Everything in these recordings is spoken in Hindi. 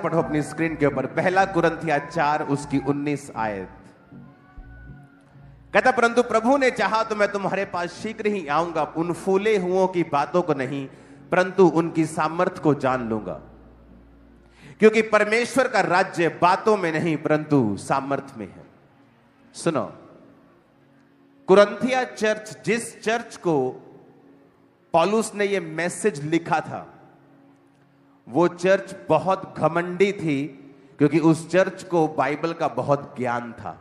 पढ़ो अपनी स्क्रीन के ऊपर, पहला कुरिन्थिया 4 उसकी 19 आयत। कहता परंतु प्रभु ने चाहा तो मैं तुम्हारे पास शीघ्र ही आऊंगा, उन फूले हुओं की बातों को नहीं परंतु उनकी सामर्थ को जान लूंगा, क्योंकि परमेश्वर का राज्य बातों में नहीं परंतु सामर्थ में है। सुनो, कुरिन्थिया चर्च, जिस चर्च को पौलुस ने यह मैसेज लिखा था, वो चर्च बहुत घमंडी थी, क्योंकि उस चर्च को बाइबल का बहुत ज्ञान था।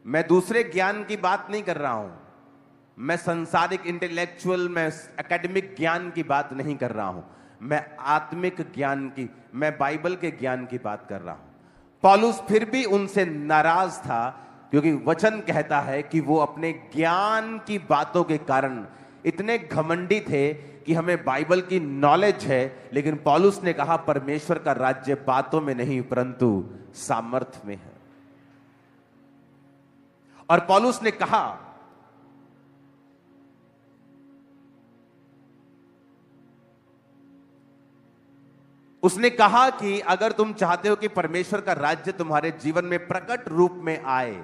मैं दूसरे ज्ञान की बात नहीं कर रहा हूं, मैं सांसारिक इंटेलेक्चुअल, मैं एकेडमिक ज्ञान की बात नहीं कर रहा हूं, मैं आत्मिक ज्ञान की, मैं बाइबल के ज्ञान की बात कर रहा हूं। पौलुस फिर भी उनसे नाराज था, क्योंकि वचन कहता है कि वो अपने ज्ञान की बातों के कारण इतने घमंडी थे कि हमें बाइबल की नॉलेज है, लेकिन पौलुस ने कहा परमेश्वर का राज्य बातों में नहीं परंतु सामर्थ में है। और पौलुस ने कहा उसने कहा कि अगर तुम चाहते हो कि परमेश्वर का राज्य तुम्हारे जीवन में प्रकट रूप में आए,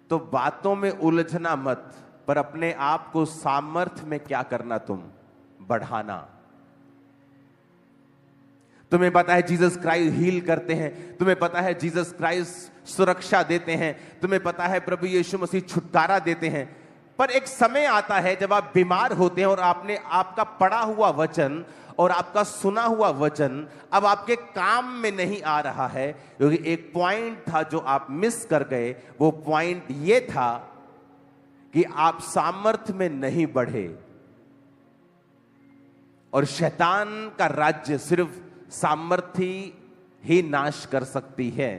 तो बातों में उलझना मत, पर अपने आप को सामर्थ्य में क्या करना, तुम बढ़ाना। तुम्हें पता है जीसस क्राइस्ट हील करते हैं, तुम्हें पता है जीसस क्राइस्ट सुरक्षा देते हैं, तुम्हें पता है प्रभु यीशु मसीह छुटकारा देते हैं, पर एक समय आता है जब आप बीमार होते हैं और आपने आपका पढ़ा हुआ वचन और आपका सुना हुआ वचन अब आपके काम में नहीं आ रहा है, क्योंकि एक पॉइंट था जो आप मिस कर गए। वो पॉइंट ये था कि आप सामर्थ्य में नहीं बढ़े, और शैतान का राज्य सिर्फ सामर्थ्य ही नाश कर सकती है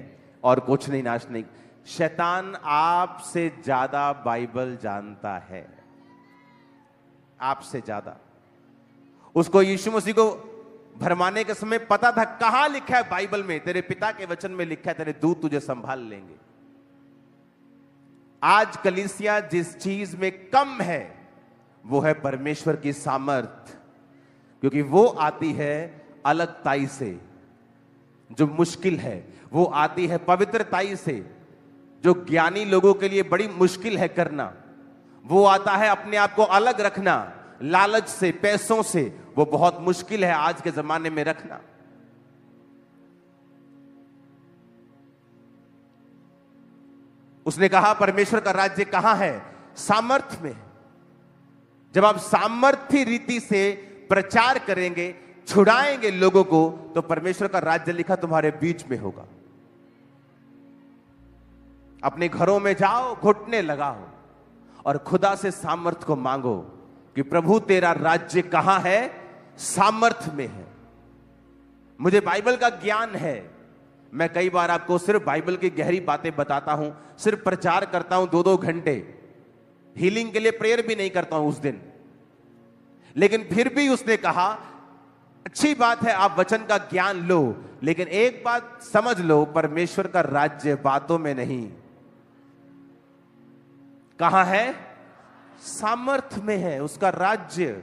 और कुछ नहीं नाश नहीं। शैतान आपसे ज्यादा बाइबल जानता है, आपसे ज्यादा। उसको यीशु मसीह को भरमाने के समय पता था कहां लिखा है बाइबल में, तेरे पिता के वचन में लिखा है तेरे दूत तुझे संभाल लेंगे। आज कलीसिया जिस चीज में कम है वो है परमेश्वर की सामर्थ, क्योंकि वो आती है अलगताई से, जो मुश्किल है, वो आती है पवित्रताई से, जो ज्ञानी लोगों के लिए बड़ी मुश्किल है करना। वो आता है अपने आप को अलग रखना, लालच से, पैसों से, वो बहुत मुश्किल है आज के जमाने में रखना। उसने कहा परमेश्वर का राज्य कहां है? सामर्थ्य में। जब आप सामर्थ्य रीति से प्रचार करेंगे, छुड़ाएंगे लोगों को, तो परमेश्वर का राज्य लिखा तुम्हारे बीच में होगा। अपने घरों में जाओ, घुटने लगाओ और खुदा से सामर्थ्य को मांगो कि प्रभु तेरा राज्य कहां है? सामर्थ्य में है। मुझे बाइबल का ज्ञान है, मैं कई बार आपको सिर्फ बाइबल की गहरी बातें बताता हूं, सिर्फ प्रचार करता हूं 2-2 घंटे, हीलिंग के लिए प्रेयर भी नहीं करता हूं उस दिन। लेकिन फिर भी उसने कहा अच्छी बात है आप वचन का ज्ञान लो, लेकिन एक बात समझ लो, परमेश्वर का राज्य बातों में नहीं, कहां है? सामर्थ्य में है उसका राज्य।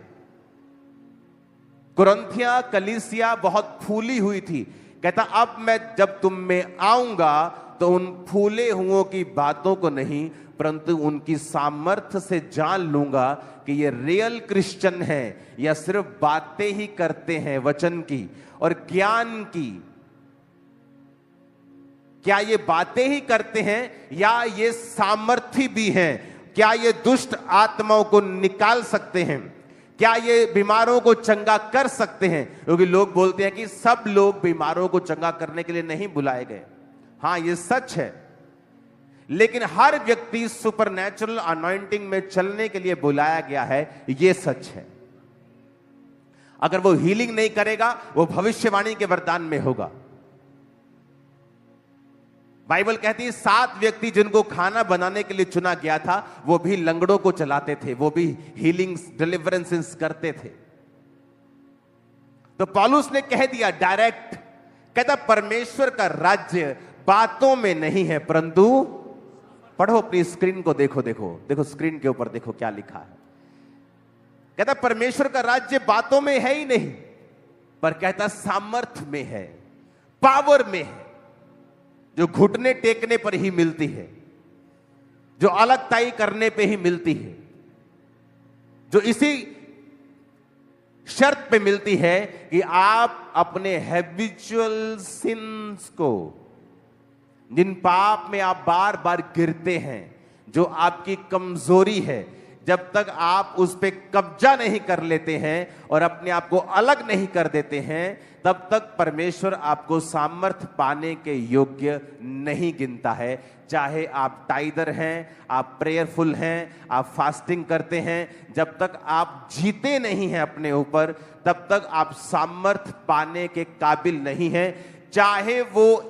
कुरिन्थिया कलीसिया बहुत फूली हुई थी। कहता अब मैं जब तुम में आऊंगा तो उन फूले हुओं की बातों को नहीं परंतु उनकी सामर्थ्य से जान लूंगा कि ये रियल क्रिश्चियन है या सिर्फ बातें ही करते हैं वचन की और ज्ञान की। क्या ये बातें ही करते हैं या ये सामर्थ्य भी हैं? क्या ये दुष्ट आत्माओं को निकाल सकते हैं? क्या ये बीमारों को चंगा कर सकते हैं? क्योंकि लोग बोलते हैं कि सब लोग बीमारों को चंगा करने के लिए नहीं बुलाए गए। हां, ये सच है, लेकिन हर व्यक्ति सुपरनैचुरल अनॉइंटिंग में चलने के लिए बुलाया गया है, यह सच है। अगर वो हीलिंग नहीं करेगा, वो भविष्यवाणी के वरदान में होगा। बाइबल कहती है 7 व्यक्ति जिनको खाना बनाने के लिए चुना गया था, वो भी लंगड़ों को चलाते थे, वो भी हीलिंग्स, डिलीवरेंसेस करते थे। तो पौलुस ने कह दिया डायरेक्ट, कहता परमेश्वर का राज्य बातों में नहीं है परंतु, पढ़ो अपनी स्क्रीन को, देखो देखो देखो स्क्रीन के ऊपर देखो क्या लिखा है। कहता परमेश्वर का राज्य बातों में है ही नहीं, पर कहता सामर्थ में है, पावर में है, जो घुटने टेकने पर ही मिलती है, जो अलगताई करने पे ही मिलती है, जो इसी शर्त पे मिलती है कि आप अपने हैबिचुअल सिंस को, जिन पाप में आप बार बार गिरते हैं, जो आपकी कमजोरी है, जब तक आप उस पे कब्जा नहीं कर लेते हैं और अपने आप को अलग नहीं कर देते हैं, तब तक परमेश्वर आपको सामर्थ पाने के योग्य नहीं गिनता है। चाहे आप टाइदर हैं, आप प्रेयरफुल हैं, आप फास्टिंग करते हैं, जब तक आप जीते नहीं हैं अपने ऊपर, तब तक आप सामर्थ पाने के काबिल नहीं हैं। चाहे वो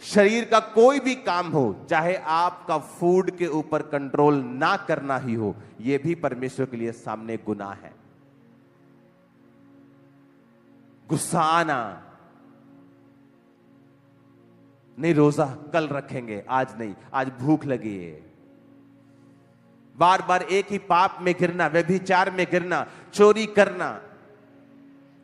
शरीर का कोई भी काम हो, चाहे आपका फूड के ऊपर कंट्रोल ना करना ही हो, यह भी परमेश्वर के लिए सामने गुनाह है। गुस्सा आना, नहीं रोजा कल रखेंगे, आज नहीं, आज भूख लगी है, बार बार एक ही पाप में गिरना, व्यभिचार में गिरना, चोरी करना।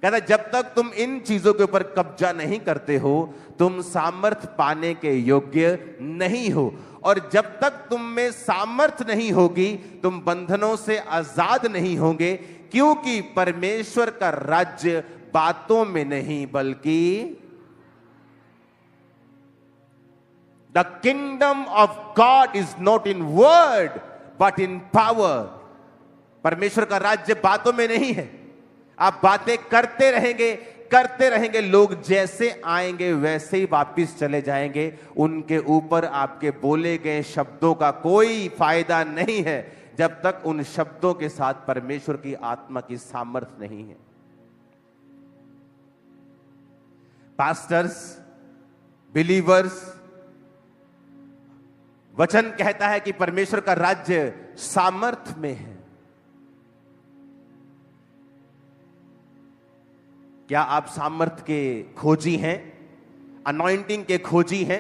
कहता जब तक तुम इन चीजों के ऊपर कब्जा नहीं करते हो, तुम सामर्थ पाने के योग्य नहीं हो। और जब तक तुम में सामर्थ नहीं होगी, तुम बंधनों से आजाद नहीं होंगे, क्योंकि परमेश्वर का राज्य बातों में नहीं बल्कि the kingdom of God is not in word but in power. परमेश्वर का राज्य बातों में नहीं है। आप बातें करते रहेंगे, लोग जैसे आएंगे वैसे ही वापिस चले जाएंगे। उनके ऊपर आपके बोले गए शब्दों का कोई फायदा नहीं है, जब तक उन शब्दों के साथ परमेश्वर की आत्मा की सामर्थ नहीं है। पास्टर्स, बिलीवर्स, वचन कहता है कि परमेश्वर का राज्य सामर्थ में है। क्या आप सामर्थ के खोजी हैं? अनॉइंटिंग के खोजी हैं?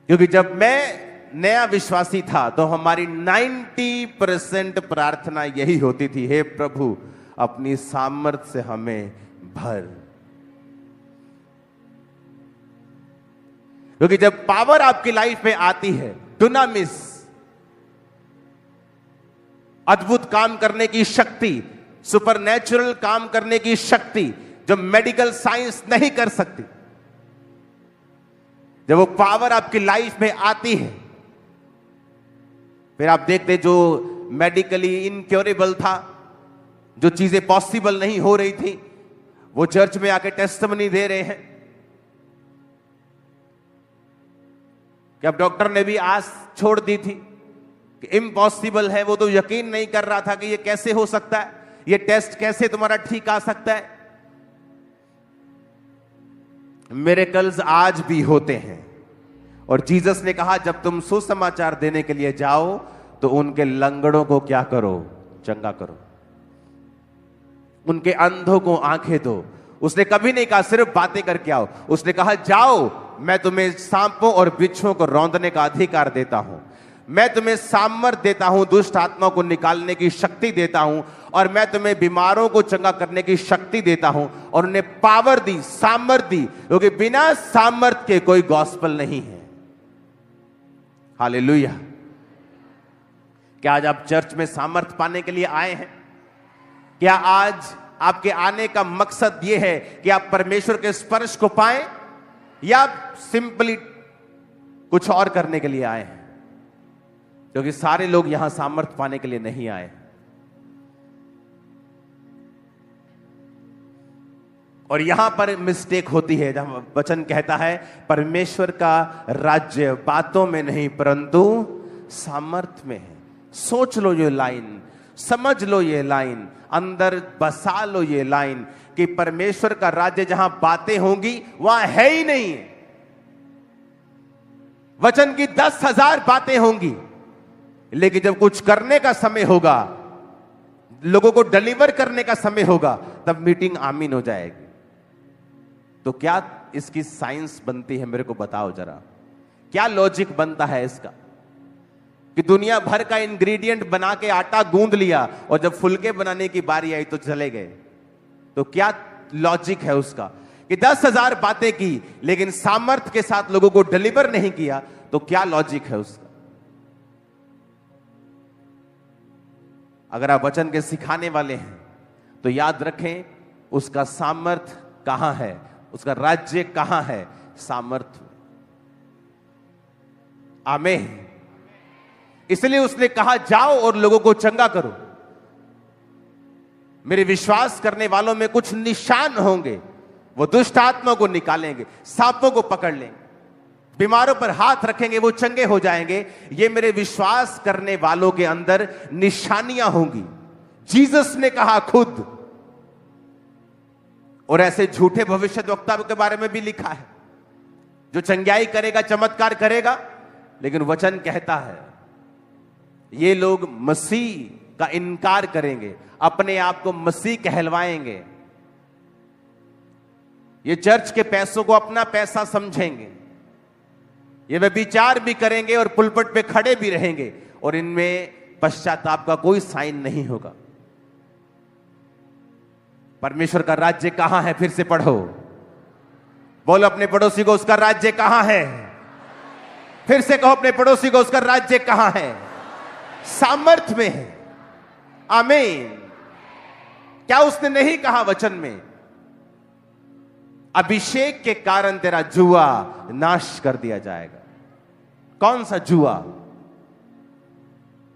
क्योंकि जब मैं नया विश्वासी था तो हमारी 90% प्रार्थना यही होती थी, हे प्रभु अपनी सामर्थ से हमें भर। क्योंकि जब पावर आपकी लाइफ में आती है, डुनामिस, अद्भुत काम करने की शक्ति, सुपरनेचुरल काम करने की शक्ति जो मेडिकल साइंस नहीं कर सकती, जब वो पावर आपकी लाइफ में आती है, फिर आप देखते जो मेडिकली इनक्योरेबल था, जो चीजें पॉसिबल नहीं हो रही थी, वो चर्च में आके टेस्टिमनी दे रहे हैं कि अब डॉक्टर ने भी आस छोड़ दी थी कि इम्पॉसिबल है। वो तो यकीन नहीं कर रहा था कि ये कैसे हो सकता है, ये टेस्ट कैसे तुम्हारा ठीक आ सकता है। मिरेकल्स आज भी होते हैं। और जीसस ने कहा जब तुम सुसमाचार देने के लिए जाओ तो उनके लंगड़ों को क्या करो? चंगा करो। उनके अंधों को आंखें दो। उसने कभी नहीं कहा सिर्फ बातें करके आओ। उसने कहा जाओ, मैं तुम्हें सांपों और बिच्छुओं को रौंदने का अधिकार देता हूं, मैं तुम्हें सामर्थ देता हूं, दुष्ट आत्मा को निकालने की शक्ति देता हूं, और मैं तुम्हें बीमारों को चंगा करने की शक्ति देता हूं। और उन्हें पावर दी, सामर्थ दी, क्योंकि बिना सामर्थ के कोई गॉस्पेल नहीं है। हालेलुया। क्या आज आप चर्च में सामर्थ पाने के लिए आए हैं? क्या आज आपके आने का मकसद यह है कि आप परमेश्वर के स्पर्श को पाएं, या सिंपली कुछ और करने के लिए आए हैं? क्योंकि सारे लोग यहां सामर्थ पाने के लिए नहीं आए। और यहां पर मिस्टेक होती है जहां वचन कहता है परमेश्वर का राज्य बातों में नहीं परंतु सामर्थ में है। सोच लो ये लाइन, समझ लो ये लाइन, अंदर बसा लो ये लाइन कि परमेश्वर का राज्य जहां बातें होंगी वहां है ही नहीं। वचन की 10,000 बातें होंगी, लेकिन जब कुछ करने का समय होगा, लोगों को डिलीवर करने का समय होगा, तब मीटिंग आमीन हो जाएगी। तो क्या इसकी साइंस बनती है? मेरे को बताओ जरा, क्या लॉजिक बनता है इसका? कि दुनिया भर का इंग्रेडिएंट बना के आटा गूंद लिया और जब फुलके बनाने की बारी आई तो चले गए। तो क्या लॉजिक है उसका कि 10,000 बातें की लेकिन सामर्थ्य के साथ लोगों को डिलीवर नहीं किया, तो क्या लॉजिक है उसका? अगर आप वचन के सिखाने वाले हैं तो याद रखें उसका सामर्थ्य कहां है, उसका राज्य कहां है? सामर्थ्य। आमीन। इसलिए उसने कहा जाओ और लोगों को चंगा करो। मेरे विश्वास करने वालों में कुछ निशान होंगे, वो दुष्ट आत्मा को निकालेंगे, सांपों को पकड़ लेंगे, बीमारों पर हाथ रखेंगे, वो चंगे हो जाएंगे। ये मेरे विश्वास करने वालों के अंदर निशानियां होंगी। जीसस ने कहा खुद। और ऐसे झूठे भविष्यद्वक्ता के बारे में भी लिखा है जो चंगाई करेगा, चमत्कार करेगा, लेकिन वचन कहता है ये लोग मसीह का इनकार करेंगे, अपने आप को मसीह कहलवाएंगे, ये चर्च के पैसों को अपना पैसा समझेंगे, ये व्यभिचार भी करेंगे और पुलपट पे खड़े भी रहेंगे, और इनमें पश्चाताप का कोई साइन नहीं होगा। परमेश्वर का राज्य कहां है? फिर से पढ़ो, बोलो अपने पड़ोसी को उसका राज्य कहां है। फिर से कहो अपने पड़ोसी को उसका राज्य कहां है? सामर्थ्य में है। आमीन। क्या उसने नहीं कहा वचन में? अभिषेक के कारण तेरा जुआ नाश कर दिया जाएगा। कौन सा जुआ?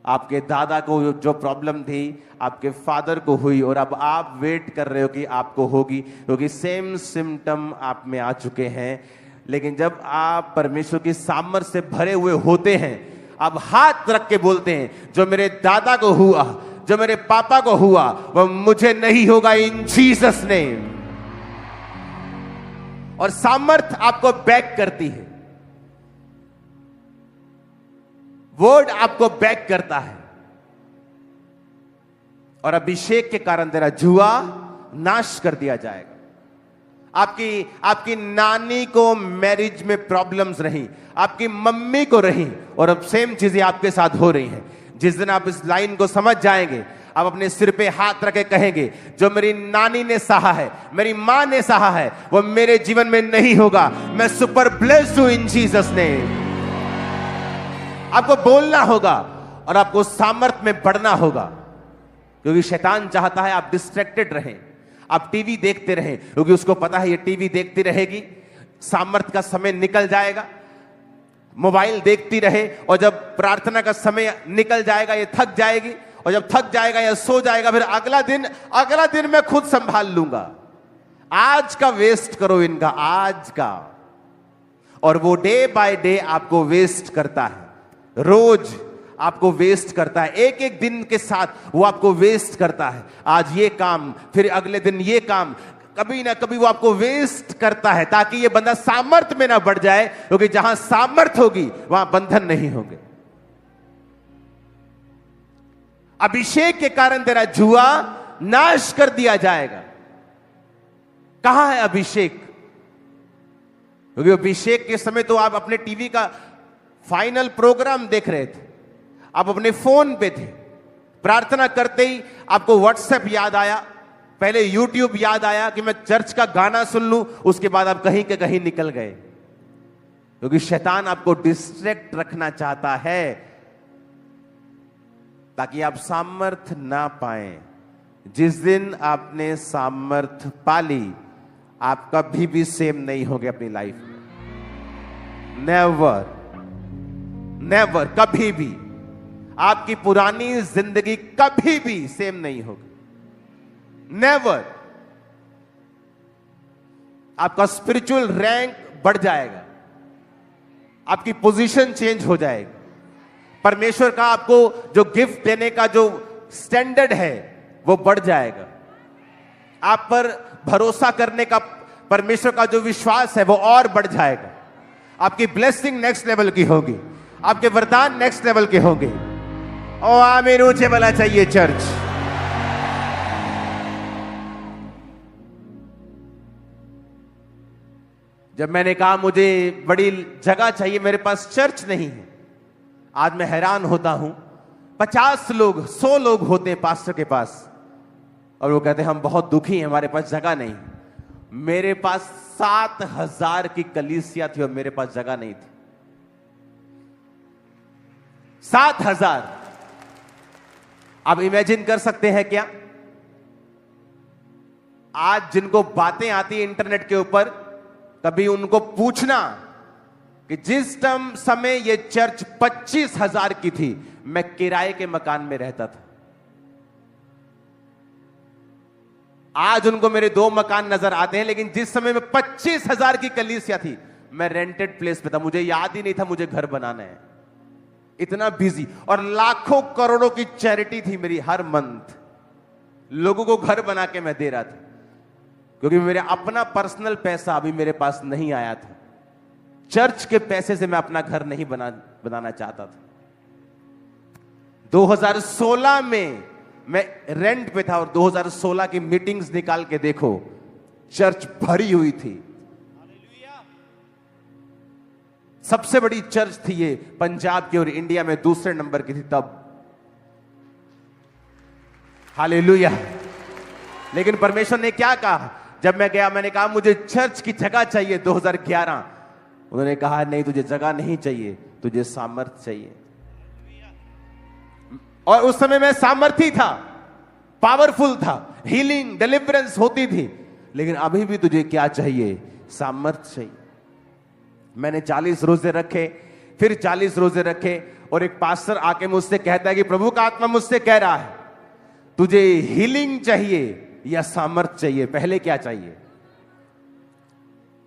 आपके दादा को जो प्रॉब्लम थी आपके फादर को हुई और अब आप वेट कर रहे हो कि आपको होगी, क्योंकि सेम सिम्टम आप में आ चुके हैं। लेकिन जब आप परमेश्वर की सामर्थ्य से भरे हुए होते हैं, आप हाथ रख के बोलते हैं जो मेरे दादा को हुआ, जो मेरे पापा को हुआ, वो मुझे नहीं होगा इन जीसस नेम। और सामर्थ्य आपको बैक करती है, वर्ड आपको बैक करता है। और अभिषेक के कारण तेरा जुआ नाश कर दिया जाएगा। आपकी नानी को मैरिज में प्रॉब्लम्स रही, आपकी मम्मी को रही, और अब सेम चीजें आपके साथ हो रही हैं। जिस दिन आप इस लाइन को समझ जाएंगे, आप अपने सिर पे हाथ रखे कहेंगे जो मेरी नानी ने सहा है, मेरी मां ने सहा है, वो मेरे जीवन में नहीं होगा। मैं सुपर ब्लेस्ड हूं इन जीसस नेम। आपको बोलना होगा और आपको सामर्थ्य में बढ़ना होगा, क्योंकि शैतान चाहता है आप डिस्ट्रैक्टेड रहें, आप टीवी देखते रहें, क्योंकि उसको पता है ये टीवी देखती रहेगी, सामर्थ्य का समय निकल जाएगा। मोबाइल देखती रहे और जब प्रार्थना का समय निकल जाएगा ये थक जाएगी, और जब थक जाएगा या सो जाएगा, फिर अगला दिन मैं खुद संभाल लूंगा। आज का वेस्ट करो इनका, आज का। और वो डे बाय डे आपको वेस्ट करता है, रोज आपको वेस्ट करता है, एक एक दिन के साथ वो आपको वेस्ट करता है। आज ये काम, फिर अगले दिन ये काम, कभी ना कभी वो आपको वेस्ट करता है, ताकि ये बंदा सामर्थ्य में ना बढ़ जाए, क्योंकि जहां सामर्थ्य होगी वहां बंधन नहीं होंगे। अभिषेक के कारण तेरा जुआ नाश कर दिया जाएगा। कहां है अभिषेक? क्योंकि अभिषेक के समय तो आप अपने टीवी का फाइनल प्रोग्राम देख रहे थे, आप अपने फोन पे थे, प्रार्थना करते ही आपको व्हाट्सएप याद आया, पहले यूट्यूब याद आया कि मैं चर्च का गाना सुन लूं, उसके बाद आप कहीं के कहीं निकल गए, क्योंकि शैतान आपको डिस्ट्रैक्ट रखना चाहता है ताकि आप सामर्थ्य ना पाएं। जिस दिन आपने सामर्थ्य पाली, आप कभी भी सेम नहीं होगे अपनी लाइफ में। नेवर, नेवर, कभी भी आपकी पुरानी जिंदगी कभी भी सेम नहीं होगी। नेवर। आपका स्पिरिचुअल रैंक बढ़ जाएगा, आपकी पोजीशन चेंज हो जाएगी, परमेश्वर का आपको जो गिफ्ट देने का जो स्टैंडर्ड है वो बढ़ जाएगा, आप पर भरोसा करने का परमेश्वर का जो विश्वास है वो और बढ़ जाएगा। आपकी ब्लेसिंग नेक्स्ट लेवल की होगी, आपके वरदान नेक्स्ट लेवल के होंगे। ओ आमीन, ऊंचे बोला चाहिए चर्च। जब मैंने कहा मुझे बड़ी जगह चाहिए, मेरे पास चर्च नहीं है, आज मैं हैरान होता हूं, 50 लोग 100 लोग होते हैं पास्टर के पास और वो कहते हैं हम बहुत दुखी हैं, हमारे पास जगह नहीं। मेरे पास 7,000 की कलीसिया थी और मेरे पास जगह नहीं थी। 7,000। आप इमेजिन कर सकते हैं क्या? आज जिनको बातें आती है इंटरनेट के ऊपर, कभी उनको पूछना कि जिस समय ये चर्च 25,000 की थी, मैं किराए के मकान में रहता था। आज उनको मेरे 2 मकान नजर आते हैं, लेकिन जिस समय में 25,000 की कलीसिया थी, मैं रेंटेड प्लेस पे था। मुझे याद ही नहीं था मुझे घर बनाना है, इतना बिजी। और लाखों करोड़ों की चैरिटी थी मेरी, हर मंथ लोगों को घर बना के मैं दे रहा था, क्योंकि मेरा अपना पर्सनल पैसा अभी मेरे पास नहीं आया था। चर्च के पैसे से मैं अपना घर नहीं बनाना चाहता था। 2016 में मैं रेंट पे था और 2016 की मीटिंग्स निकाल के देखो, चर्च भरी हुई थी। सबसे बड़ी चर्च थी ये पंजाब की और इंडिया में दूसरे नंबर की थी तब। हालेलुया। लेकिन परमेश्वर ने क्या कहा? जब मैं गया, मैंने कहा मुझे चर्च की जगह चाहिए 2011। उन्होंने कहा नहीं, तुझे जगह नहीं चाहिए, तुझे सामर्थ्य चाहिए। और उस समय मैं सामर्थी था, पावरफुल था, हीलिंग डिलीवरेंस होती थी। लेकिन अभी भी तुझे क्या चाहिए? सामर्थ्य चाहिए। मैंने 40 रोजे रखे, फिर 40 रोजे रखे, और एक पास्टर आके मुझसे कहता है कि प्रभु का आत्मा मुझसे कह रहा है तुझे हीलिंग चाहिए या सामर्थ्य चाहिए, पहले क्या चाहिए?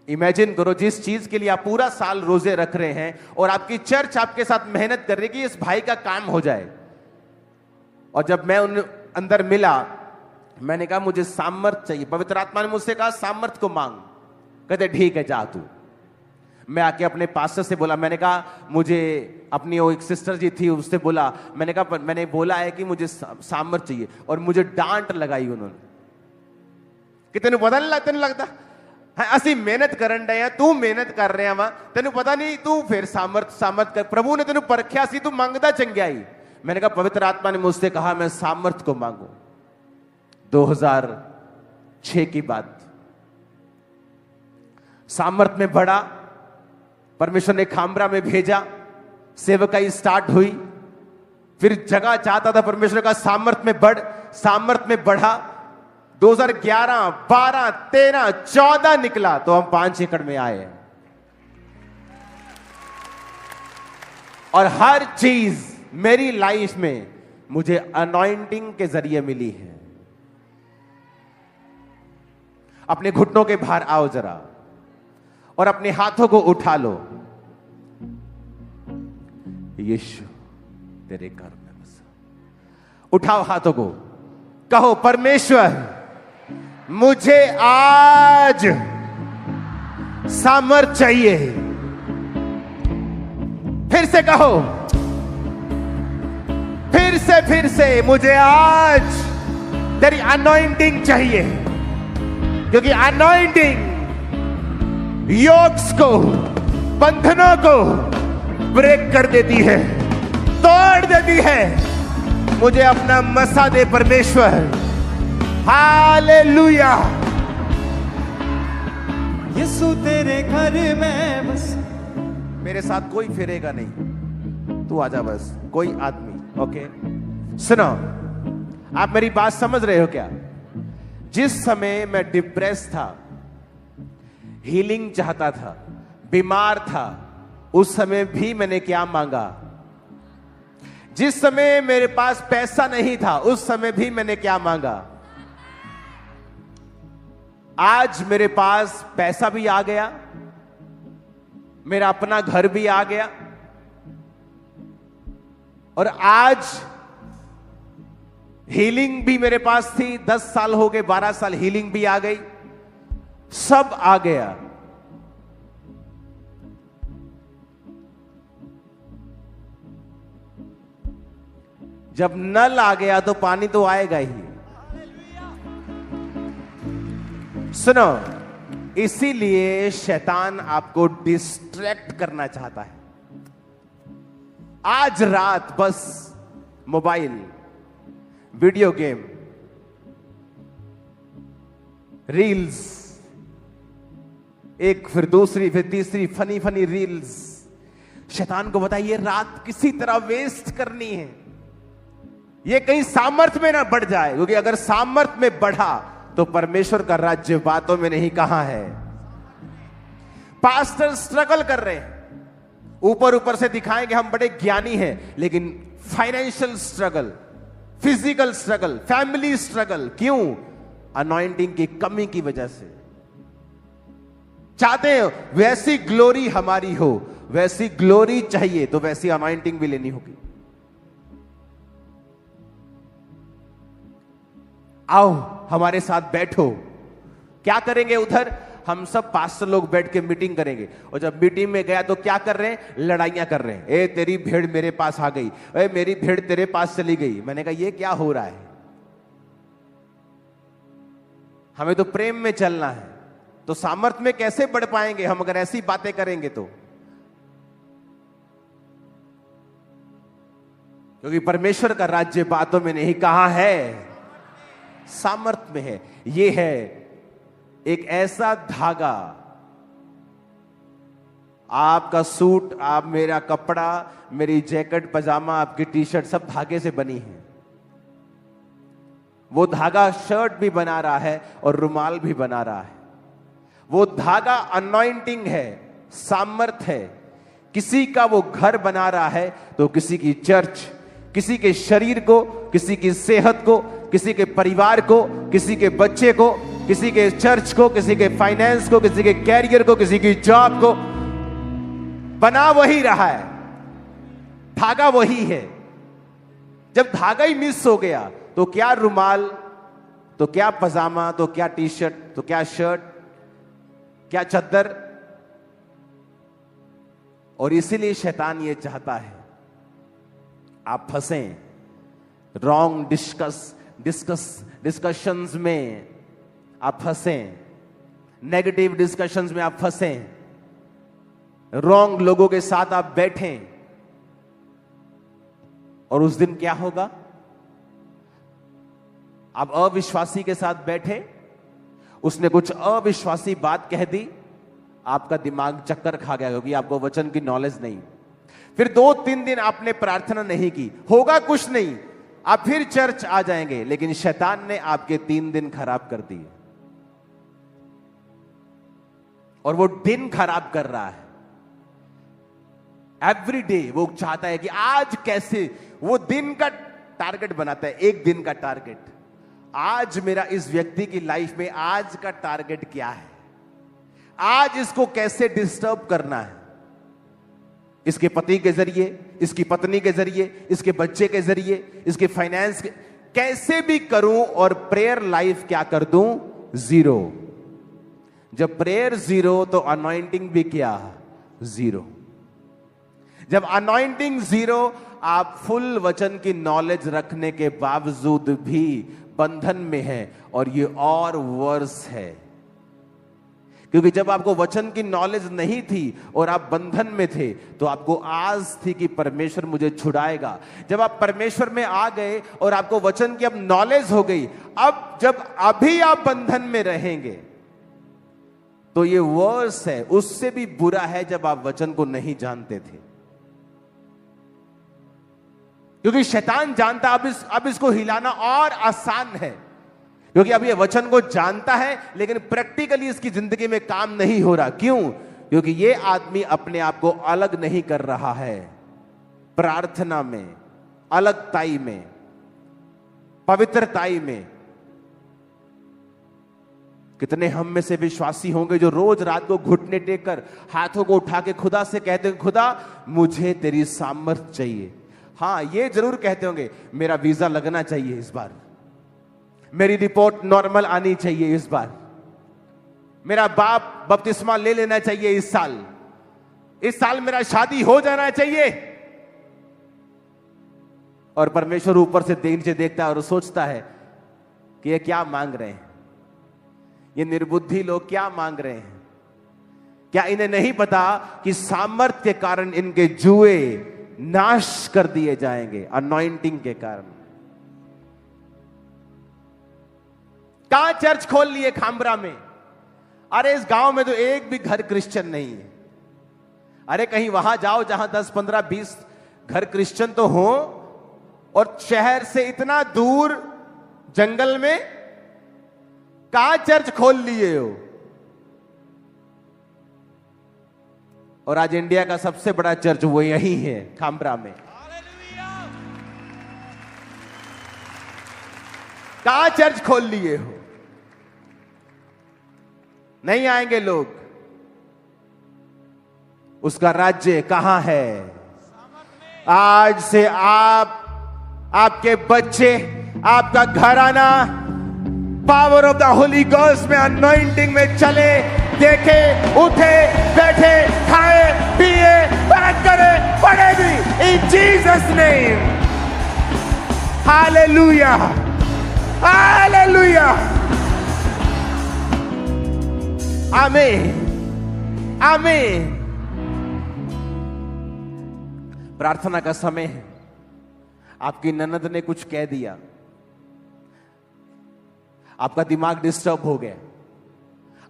इमेजिन करो, जिस चीज के लिए आप पूरा साल रोजे रख रहे हैं और आपकी चर्च आपके साथ मेहनत कर रही है कि इस भाई का काम हो जाए। और जब मैं उन अंदर मिला, मैंने कहा मुझे सामर्थ्य चाहिए। पवित्र आत्मा ने मुझसे कहा सामर्थ्य को मांग। कहते ठीक है, जा तू। मैं आके अपने पास्टर से बोला, मैंने कहा मुझे, अपनी वो एक सिस्टर जी थी उससे बोला, मैंने कहा मैंने बोला है कि मुझे सामर्थ्य चाहिए। और मुझे डांट लगाई उन्होंने कि तेन पता नहीं लगता, लगता है असि मेहनत करन डे, तू मेहनत कर रहे हैं, तेन पता नहीं, तू फिर सामर्थ कर, प्रभु ने तेन परख्या सी, तू मंगदा चंगियाई। मैंने कहा पवित्र आत्मा ने मुझसे कहा मैं सामर्थ को मांगू। 2006 की बात। सामर्थ में बढ़ा, परमेश्वर ने खामरा में भेजा, सेवकाई स्टार्ट हुई। फिर जगह चाहता था परमेश्वर का, सामर्थ में बढ़, सामर्थ में बढ़ा। 2011, 12, 13, 14 निकला तो हम 5 एकड़ में आए। और हर चीज मेरी लाइफ में मुझे अनॉइंटिंग के जरिए मिली है। अपने घुटनों के बाहर आओ जरा और अपने हाथों को उठा लो। यीशु तेरे घर में बसा। उठाओ हाथों को, कहो परमेश्वर मुझे आज सामर्थ चाहिए। फिर से कहो, फिर से मुझे आज तेरी अनॉइंटिंग चाहिए, क्योंकि अनॉइंटिंग योक्स को, बंधनों को ब्रेक कर देती है, तोड़ देती है। मुझे अपना मसा दे परमेश्वर। हालेलुया। यीशु तेरे घर में बस। मेरे साथ कोई फिरेगा नहीं, तू आजा बस, कोई आदमी। ओके, सुनो, आप मेरी बात समझ रहे हो क्या? जिस समय मैं डिप्रेस था, हीलिंग चाहता था, बीमार था, उस समय भी मैंने क्या मांगा? जिस समय मेरे पास पैसा नहीं था, उस समय भी मैंने क्या मांगा? आज मेरे पास पैसा भी आ गया, मेरा अपना घर भी आ गया, और आज हीलिंग भी मेरे पास थी। 10 साल हो गए, 12 साल हीलिंग भी आ गई, सब आ गया। जब नल आ गया तो पानी तो आएगा ही। सुनो, इसीलिए शैतान आपको डिस्ट्रैक्ट करना चाहता है। आज रात बस मोबाइल, वीडियो गेम, रील्स, एक फिर दूसरी फिर तीसरी फनी फनी रील्स। शैतान को बताइए रात किसी तरह वेस्ट करनी है, ये कहीं सामर्थ्य में ना बढ़ जाए, क्योंकि अगर सामर्थ्य में बढ़ा तो परमेश्वर का राज्य बातों में नहीं कहां है। पास्टर स्ट्रगल कर रहे हैं, ऊपर ऊपर से दिखाएंगे हम बड़े ज्ञानी हैं, लेकिन financial struggle, physical struggle, family struggle. क्यों? अनॉइंटिंग की कमी की वजह से। चाहते हैं वैसी ग्लोरी हमारी हो, वैसी ग्लोरी चाहिए तो वैसी अनॉइंटिंग भी लेनी होगी। आओ हमारे साथ बैठो। क्या करेंगे उधर? हम सब पास्टर लोग बैठ के मीटिंग करेंगे, और जब मीटिंग में गया तो क्या कर रहे हैं? लड़ाइयां कर रहे हैं। ए तेरी भेड़ मेरे पास आ गई, ए मेरी भेड़ तेरे पास चली गई। मैंने कहा ये क्या हो रहा है? हमें तो प्रेम में चलना है, तो सामर्थ्य में कैसे बढ़ पाएंगे हम अगर ऐसी बातें करेंगे तो? क्योंकि परमेश्वर का राज्य बातों में नहीं, कहां है? सामर्थ्य में है। यह है एक ऐसा धागा, आपका सूट, आप मेरा कपड़ा, मेरी जैकेट, पजामा, आपकी टी शर्ट सब धागे से बनी है। वो धागा शर्ट भी बना रहा है और रुमाल भी बना रहा है। वो धागा अनॉइंटिंग है, सामर्थ है। किसी का वो घर बना रहा है तो किसी की चर्च, किसी के शरीर को, किसी की सेहत को, किसी के परिवार को, किसी के बच्चे को, किसी के चर्च को, किसी के फाइनेंस को, किसी के कैरियर को, किसी की जॉब को बना वही रहा है। धागा वही है। जब धागा ही मिस हो गया तो क्या रुमाल, तो क्या पजामा, तो क्या टी शर्ट, तो क्या शर्ट, क्या चद्दर। और इसीलिए शैतान ये चाहता है आप फंसें रॉन्ग डिस्कशंस में, आप फंसें नेगेटिव डिस्कशंस में, आप फंसें रॉन्ग लोगों के साथ आप बैठें। और उस दिन क्या होगा? आप अविश्वासी के साथ बैठे, उसने कुछ अविश्वासी बात कह दी, आपका दिमाग चक्कर खा गया क्योंकि आपको वचन की नॉलेज नहीं। फिर 2-3 दिन आपने प्रार्थना नहीं की, होगा कुछ नहीं, आप फिर चर्च आ जाएंगे, लेकिन शैतान ने आपके 3 दिन खराब कर दिए। और वो दिन खराब कर रहा है एवरी डे। वो चाहता है कि आज कैसे, वो दिन का टारगेट बनाता है, एक दिन का टारगेट। आज मेरा इस व्यक्ति की लाइफ में आज का टारगेट क्या है, आज इसको कैसे डिस्टर्ब करना है। इसके पति के जरिए, इसकी पत्नी के जरिए, इसके बच्चे के जरिए, इसके फाइनेंस के, कैसे भी करूं और प्रेयर लाइफ क्या कर दूं? 0। जब प्रेयर 0 तो अनॉइंटिंग भी क्या? 0। जब अनॉइंटिंग 0, आप फुल वचन की नॉलेज रखने के बावजूद भी बंधन में हैं, और ये और वर्स है। क्योंकि जब आपको वचन की नॉलेज नहीं थी और आप बंधन में थे, तो आपको आस थी कि परमेश्वर मुझे छुड़ाएगा। जब आप परमेश्वर में आ गए और आपको वचन की अब नॉलेज हो गई, अब जब अभी आप बंधन में रहेंगे तो ये वर्स है, उससे भी बुरा है जब आप वचन को नहीं जानते थे। क्योंकि शैतान जानता अब इसको हिलाना और आसान है, क्योंकि अब ये वचन को जानता है लेकिन प्रैक्टिकली इसकी जिंदगी में काम नहीं हो रहा। क्यों? क्योंकि ये आदमी अपने आप को अलग नहीं कर रहा है प्रार्थना में, अलगताई में, पवित्रताई में। कितने हम में से विश्वासी होंगे जो रोज रात को घुटने टेक कर हाथों को उठा के खुदा से कहते हैं, खुदा मुझे तेरी सामर्थ चाहिए। हाँ, ये जरूर कहते होंगे, मेरा वीजा लगना चाहिए इस बार, मेरी रिपोर्ट नॉर्मल आनी चाहिए इस बार, मेरा बाप बपतिस्मा ले लेना चाहिए इस साल मेरा शादी हो जाना चाहिए। और परमेश्वर ऊपर से नीचे देखता है और सोचता है कि ये क्या मांग रहे हैं, ये निर्बुद्धि लोग क्या मांग रहे हैं। क्या इन्हें नहीं पता कि सामर्थ्य के कारण इनके जुए नाश कर दिए जाएंगे अनॉइंटिंग के कारण। कहां चर्च खोल लिए? खामरा में। अरे इस गांव में तो एक भी घर क्रिश्चियन नहीं है। अरे कहीं वहां जाओ जहां 10, 15, 20 घर क्रिश्चियन तो हो, और शहर से इतना दूर जंगल में कहां चर्च खोल लिए हो? और आज इंडिया का सबसे बड़ा चर्च वो यही है, खामरा में। कहां चर्च खोल लिए हो? नहीं आएंगे लोग। उसका राज्य कहां है? आज से आप, आपके बच्चे, आपका घराना power of the Holi ghost में, अनॉइंटिंग में चले, देखे, उठे, बैठे, खाए, पिए, बात करे, पढ़े भी, इन जीसस नेम। हालेलुया, हालेलुया, आमीन, आमीन। प्रार्थना का समय है। आपकी ननद ने कुछ कह दिया, आपका दिमाग डिस्टर्ब हो गया,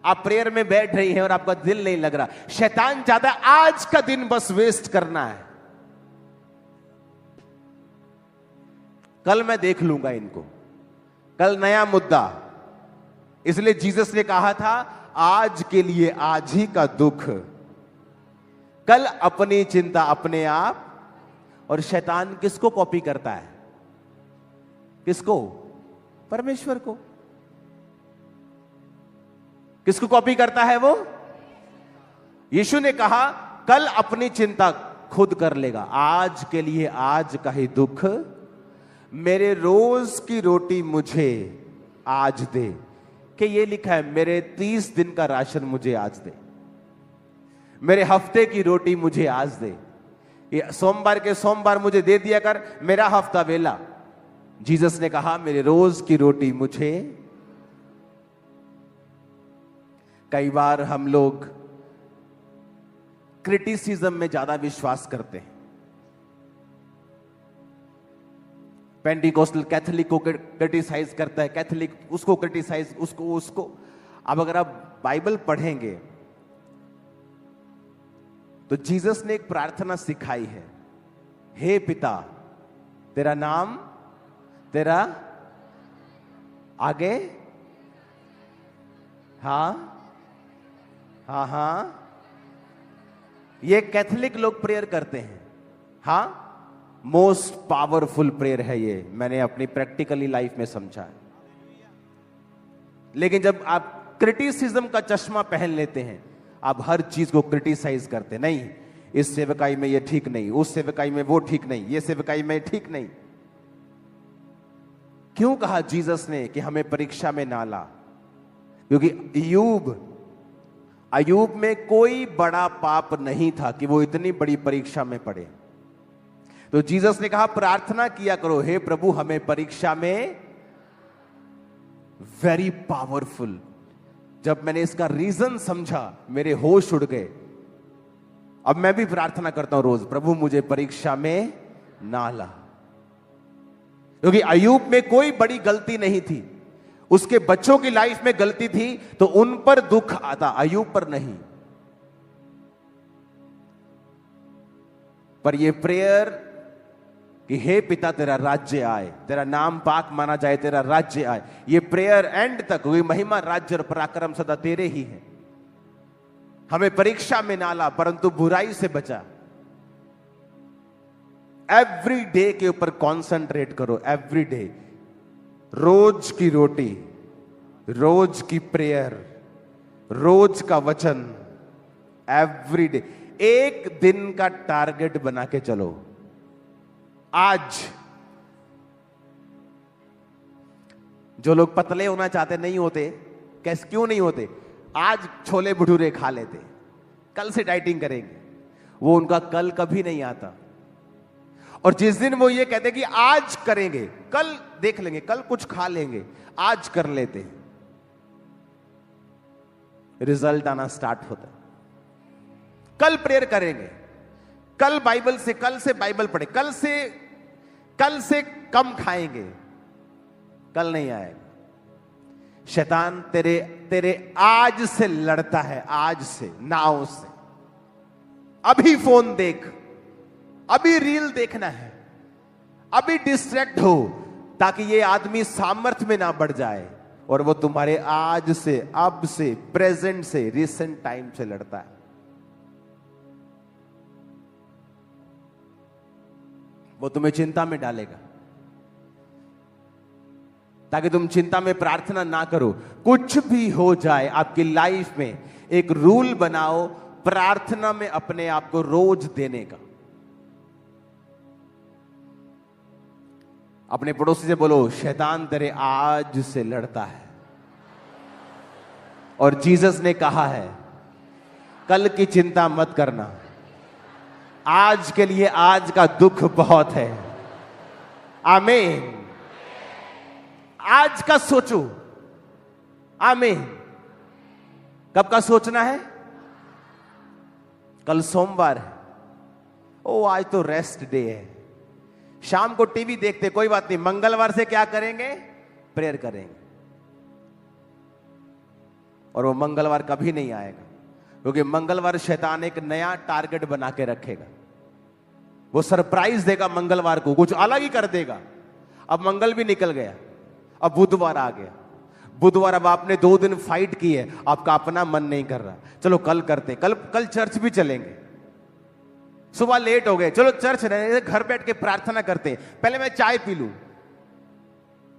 आप प्रेयर में बैठ रही हैं और आपका दिल नहीं लग रहा। शैतान चाहता है आज का दिन बस वेस्ट करना है, कल मैं देख लूंगा इनको, कल नया मुद्दा। इसलिए जीसस ने कहा था आज के लिए आज ही का दुख, कल अपनी चिंता अपने आप। और शैतान किसको कॉपी करता है? किसको? परमेश्वर को। किसको कॉपी करता है वो? यीशु ने कहा कल अपनी चिंता खुद कर लेगा, आज के लिए आज का ही दुख। मेरे रोज की रोटी मुझे आज दे, कि ये लिखा है मेरे 30 दिन का राशन मुझे आज दे, मेरे हफ्ते की रोटी मुझे आज दे, ये सोमवार के सोमवार मुझे दे दिया कर, मेरा हफ्ता वेला। जीसस ने कहा मेरे रोज की रोटी मुझे। कई बार हम लोग क्रिटिसिज्म में ज्यादा विश्वास करते हैं। पेंटिकोस्टल कैथोलिक को क्रिटिसाइज करता है, कैथोलिक उसको क्रिटिसाइज, उसको। अब अगर आप बाइबल पढ़ेंगे तो जीसस ने एक प्रार्थना सिखाई है, हे पिता तेरा नाम, तेरा आगे, हाँ, ये कैथोलिक लोग प्रेयर करते हैं। हाँ, मोस्ट पावरफुल प्रेयर है ये, मैंने अपनी प्रैक्टिकली लाइफ में समझा है। लेकिन जब आप क्रिटिसिज्म का चश्मा पहन लेते हैं, आप हर चीज को क्रिटिसाइज करते, नहीं इस सेवकाई में ये ठीक नहीं, उस सेवकाई में वो ठीक नहीं, ये सेवकाई में ठीक नहीं। क्यों कहा जीसस ने कि हमें परीक्षा में ना ला? क्योंकि अय्यूब में कोई बड़ा पाप नहीं था कि वो इतनी बड़ी परीक्षा में पड़े। तो जीसस ने कहा प्रार्थना किया करो, हे प्रभु हमें परीक्षा में, वेरी पावरफुल। जब मैंने इसका रीजन समझा मेरे होश उड़ गए। अब मैं भी प्रार्थना करता हूं रोज, प्रभु मुझे परीक्षा में ना ला। क्योंकि अय्यूब में कोई बड़ी गलती नहीं थी, उसके बच्चों की लाइफ में गलती थी तो उन पर दुख आता, अय्यूब पर नहीं। पर यह प्रेयर कि हे पिता तेरा राज्य आए, तेरा नाम पाक माना जाए, तेरा राज्य आए, ये प्रेयर एंड तक हुई, महिमा राज्य और पराक्रम सदा तेरे ही है। हमें परीक्षा में ना ला परंतु बुराई से बचा। एवरी डे के ऊपर कॉन्सेंट्रेट करो, एवरी डे, रोज की रोटी, रोज की प्रेयर, रोज का वचन, एवरी डे। एक दिन का टारगेट बना के चलो। आज जो लोग पतले होना चाहते नहीं होते, कैसे क्यों नहीं होते? आज छोले भटूरे खा लेते, कल से डाइटिंग करेंगे, वो उनका कल कभी नहीं आता। और जिस दिन वो ये कहते कि आज करेंगे, कल देख लेंगे, कल कुछ खा लेंगे, आज कर लेते, रिजल्ट आना स्टार्ट होता है। कल प्रेयर करेंगे, कल से बाइबल पढ़े, कल से कम खाएंगे, कल नहीं आएगा। शैतान तेरे आज से लड़ता है, आज से, नाव से। अभी फोन देख, अभी रील देखना है, अभी डिस्ट्रैक्ट हो, ताकि ये आदमी सामर्थ्य में ना बढ़ जाए और वो तुम्हारे आज से, अब से, प्रेजेंट से, रिसेंट टाइम से लड़ता है। वो तुम्हें चिंता में डालेगा ताकि तुम चिंता में प्रार्थना ना करो। कुछ भी हो जाए आपकी लाइफ में, एक रूल बनाओ प्रार्थना में अपने आप को रोज देने का। अपने पड़ोसी से बोलो, शैतान तेरे आज से लड़ता है और जीसस ने कहा है कल की चिंता मत करना, आज के लिए आज का दुख बहुत है। आमीन। आज का सोचो। आमीन। कब का सोचना है? कल सोमवार है, ओ आज तो रेस्ट डे है। शाम को टीवी देखते, कोई बात नहीं, मंगलवार से क्या करेंगे? प्रेयर करेंगे। और वो मंगलवार कभी नहीं आएगा, क्योंकि मंगलवार शैतान एक नया टारगेट बना के रखेगा। वो सरप्राइज देगा मंगलवार को, कुछ अलग ही कर देगा। अब मंगल भी निकल गया, अब बुधवार आ गया। बुधवार अब आपने 2 दिन फाइट की है, आपका अपना मन नहीं कर रहा, चलो कल करते, कल चर्च भी चलेंगे। सुबह लेट हो गए, चलो चर्च नहीं, घर बैठ के प्रार्थना करते हैं, पहले मैं चाय पी लूं।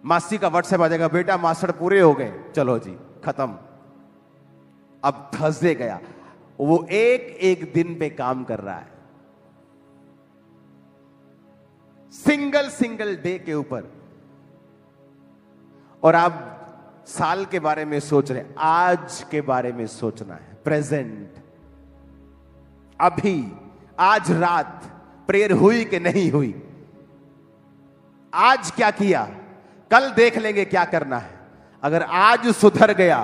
मासी का व्हाट्सएप आ जाएगा, बेटा मास्टर पूरे हो गए, चलो जी खत्म। अब थर्सडे गया, वो एक दिन पे काम कर रहा है, सिंगल डे के ऊपर। और आप साल के बारे में सोच रहे, आज के बारे में सोचना है, प्रेजेंट, अभी। आज रात प्रेयर हुई कि नहीं हुई? आज क्या किया? कल देख लेंगे क्या करना है। अगर आज सुधर गया,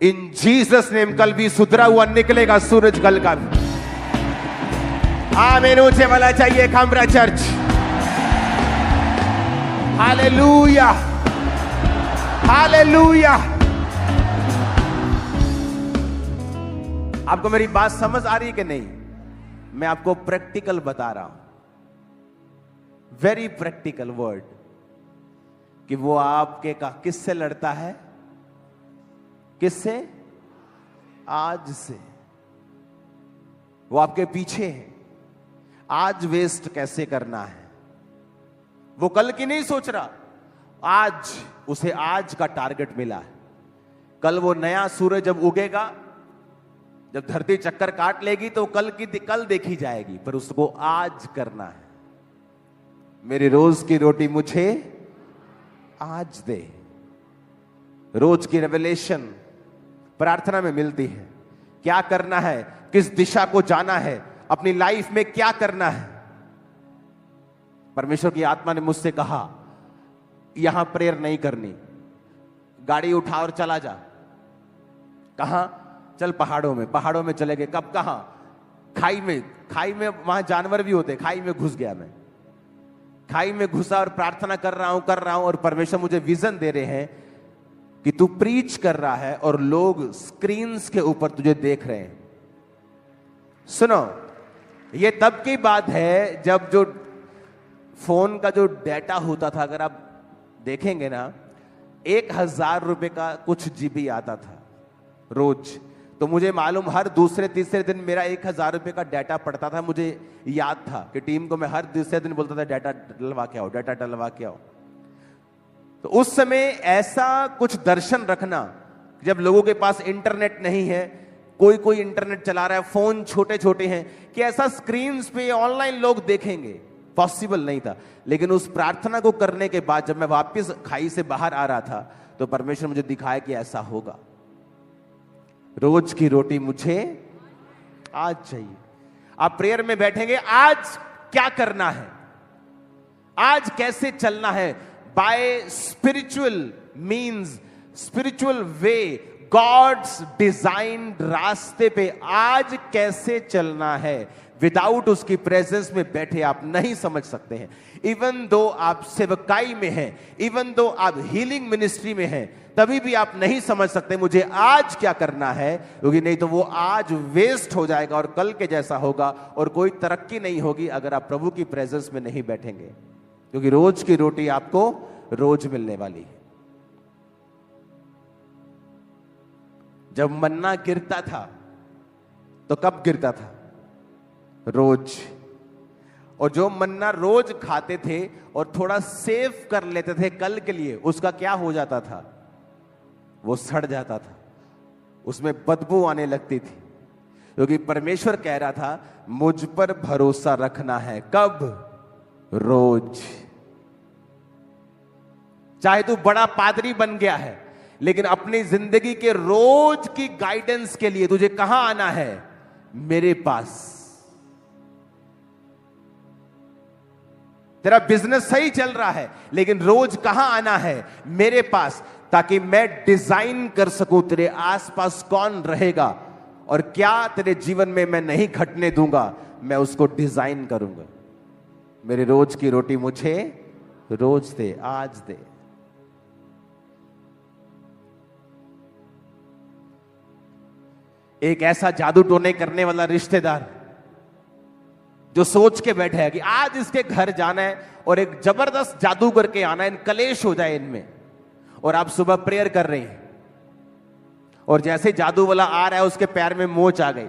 इन जीसस नेम कल भी सुधरा हुआ निकलेगा सूरज कल का भी। आमीन। ऊंचे वाला चाहिए खामरा चर्च। Hallelujah, hallelujah. आपको मेरी बात समझ आ रही है कि नहीं? मैं आपको प्रैक्टिकल बता रहा हूं, वेरी प्रैक्टिकल वर्ड, कि वो आपके का किससे लड़ता है? किससे? आज से। वो आपके पीछे है, आज वेस्ट कैसे करना है। वो कल की नहीं सोच रहा, आज उसे आज का टारगेट मिला है। कल वो नया सूरज जब उगेगा, जब धरती चक्कर काट लेगी, तो कल देखी जाएगी, पर उसको आज करना है। मेरी रोज की रोटी मुझे आज दे। रोज की रेवलेशन प्रार्थना में मिलती है। क्या करना है, किस दिशा को जाना है, अपनी लाइफ में क्या करना है। परमेश्वर की आत्मा ने मुझसे कहा, यहां प्रेयर नहीं करनी, गाड़ी उठा और चला जा। कहां? चल पहाड़ों में चले गए। कब? कहां? खाई में वहां जानवर भी होते। खाई में घुस गया मैं, खाई में घुसा और प्रार्थना कर रहा हूं, और परमेश्वर मुझे विजन दे रहे हैं कि तू प्रीच कर रहा है और लोग स्क्रीन्स के ऊपर तुझे देख रहे हैं। सुनो, ये तब की बात है जब जो फोन का जो डेटा होता था, अगर आप देखेंगे ना, 1000 रुपए का कुछ जीबी आता था रोज। तो मुझे मालूम, हर दूसरे तीसरे दिन मेरा 1000 रुपए का डाटा पड़ता था। मुझे याद था कि टीम को मैं हर दूसरे दिन बोलता था, डाटा डलवा के आओ, डाटा डलवा के आओ। तो उस समय ऐसा कुछ दर्शन रखना, जब लोगों के पास इंटरनेट नहीं है, कोई इंटरनेट चला रहा है, फोन छोटे छोटे हैं, कि ऐसा स्क्रीन पे ऑनलाइन लोग देखेंगे, पॉसिबल नहीं था। लेकिन उस प्रार्थना को करने के बाद जब मैं वापस खाई से बाहर आ रहा था, तो परमेश्वर मुझे दिखाया कि ऐसा होगा। रोज की रोटी मुझे आज चाहिए। आप प्रेयर में बैठेंगे, आज क्या करना है, आज कैसे चलना है, by spiritual means, spiritual way, God's designed रास्ते पे आज कैसे चलना है, विदाउट उसकी प्रेजेंस में बैठे आप नहीं समझ सकते हैं। इवन दो आप सेवकाई में हैं, इवन दो आप हीलिंग मिनिस्ट्री में हैं, तभी भी आप नहीं समझ सकते मुझे आज क्या करना है, क्योंकि नहीं तो वो आज वेस्ट हो जाएगा और कल के जैसा होगा और कोई तरक्की नहीं होगी अगर आप प्रभु की प्रेजेंस में नहीं बैठेंगे, क्योंकि रोज की रोटी आपको रोज मिलने वाली है। जब मन्ना गिरता था तो कब गिरता था? रोज। और जो मन्ना रोज खाते थे और थोड़ा सेव कर लेते थे कल के लिए, उसका क्या हो जाता था? वो सड़ जाता था, उसमें बदबू आने लगती थी, क्योंकि परमेश्वर कह रहा था मुझ पर भरोसा रखना है। कब? रोज। चाहे तू बड़ा पादरी बन गया है, लेकिन अपनी जिंदगी के रोज की गाइडेंस के लिए तुझे कहां आना है? मेरे पास। तेरा बिजनेस सही चल रहा है, लेकिन रोज कहां आना है? मेरे पास, ताकि मैं डिजाइन कर सकूं तेरे आसपास कौन रहेगा और क्या तेरे जीवन में मैं नहीं घटने दूंगा, मैं उसको डिजाइन करूंगा। मेरे रोज की रोटी मुझे रोज दे, आज दे। एक ऐसा जादू टोने करने वाला रिश्तेदार जो सोच के बैठे है कि आज इसके घर जाना है और एक जबरदस्त जादू करके आना है, कलेश हो जाए इनमें, और आप सुबह प्रेयर कर रहे हैं और जैसे जादू वाला आ रहा है उसके पैर में मोच आ गई,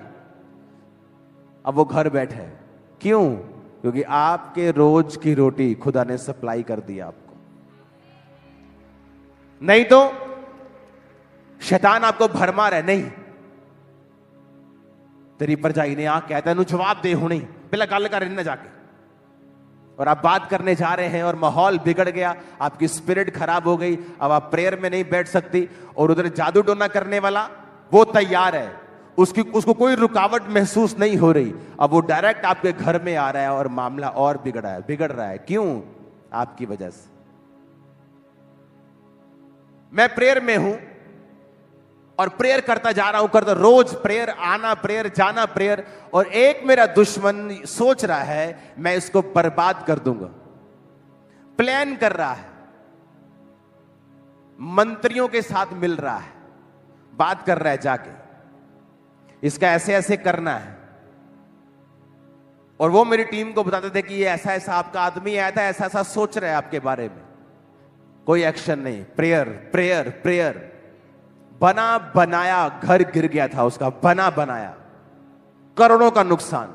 अब वो घर बैठे है। क्यों? क्योंकि आपके रोज की रोटी खुदा ने सप्लाई कर दी आपको। नहीं तो शैतान आपको भरमा रहा है, नहीं तेरी परजाई ने आ कहता है जवाब दे हूं, नहीं पहले गल कर ना जाके, और आप बात करने जा रहे हैं और माहौल बिगड़ गया, आपकी स्पिरिट खराब हो गई, अब आप प्रेयर में नहीं बैठ सकती, और उधर जादू टोना करने वाला वो तैयार है, उसको कोई रुकावट महसूस नहीं हो रही, अब वो डायरेक्ट आपके घर में आ रहा है और मामला और बिगड़ रहा है। क्यों? आपकी वजह से। मैं प्रेयर में हूं और प्रेयर करता जा रहा हूं, रोज प्रेयर, आना प्रेयर, जाना प्रेयर, और एक मेरा दुश्मन सोच रहा है मैं इसको बर्बाद कर दूंगा, प्लान कर रहा है, मंत्रियों के साथ मिल रहा है, बात कर रहा है जाके, इसका ऐसे ऐसे करना है, और वो मेरी टीम को बताते थे कि ये ऐसा ऐसा आपका आदमी आया था, ऐसा ऐसा सोच रहा है आपके बारे में। कोई एक्शन नहीं, प्रेयर प्रेयर प्रेयर। बना बनाया घर गिर गया था उसका, बना बनाया, करोड़ों का नुकसान,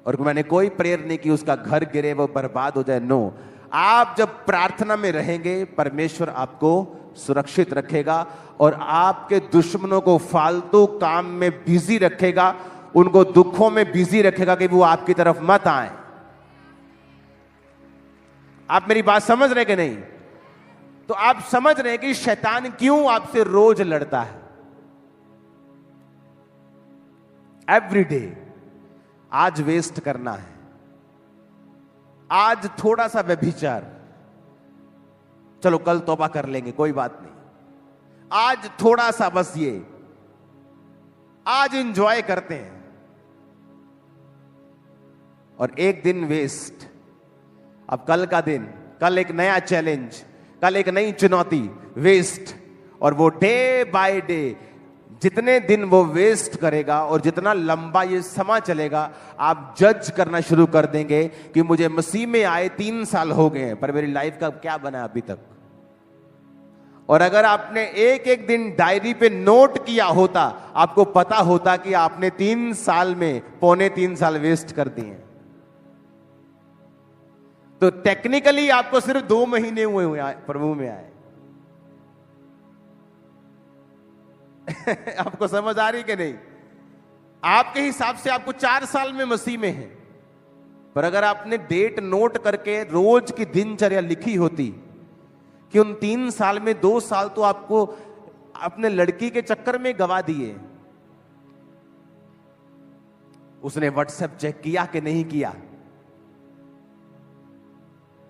और मैंने कोई प्रेयर नहीं की उसका घर गिरे, वो बर्बाद हो जाए। नो, आप जब प्रार्थना में रहेंगे परमेश्वर आपको सुरक्षित रखेगा और आपके दुश्मनों को फालतू काम में बिजी रखेगा, उनको दुखों में बिजी रखेगा कि वो आपकी तरफ मत आए। आप मेरी बात समझ रहे कि नहीं? तो आप समझ रहे हैं कि शैतान क्यों आपसे रोज लड़ता है। एवरी डे आज वेस्ट करना है, आज थोड़ा सा व्यभिचार, चलो कल तौबा कर लेंगे कोई बात नहीं, आज थोड़ा सा बस ये आज एंजॉय करते हैं, और एक दिन वेस्ट। अब कल का दिन, कल एक नया चैलेंज, कल एक नई चुनौती, वेस्ट। और वो डे बाय डे जितने दिन वो वेस्ट करेगा और जितना लंबा ये समय चलेगा, आप जज करना शुरू कर देंगे कि मुझे मसीह में आए 3 साल हो गए हैं पर मेरी लाइफ का क्या बना अभी तक। और अगर आपने एक एक दिन डायरी पे नोट किया होता, आपको पता होता कि आपने 3 साल में 3.25 साल वेस्ट कर दिए। तो टेक्निकली आपको सिर्फ 2 महीने हुए प्रभु में आए। आपको समझ आ रही कि नहीं? आपके हिसाब से आपको 4 साल में मसीह में है, पर अगर आपने डेट नोट करके रोज की दिनचर्या लिखी होती कि उन 3 साल में 2 साल तो आपको अपने लड़की के चक्कर में गवा दिए। उसने व्हाट्सएप चेक किया कि नहीं किया,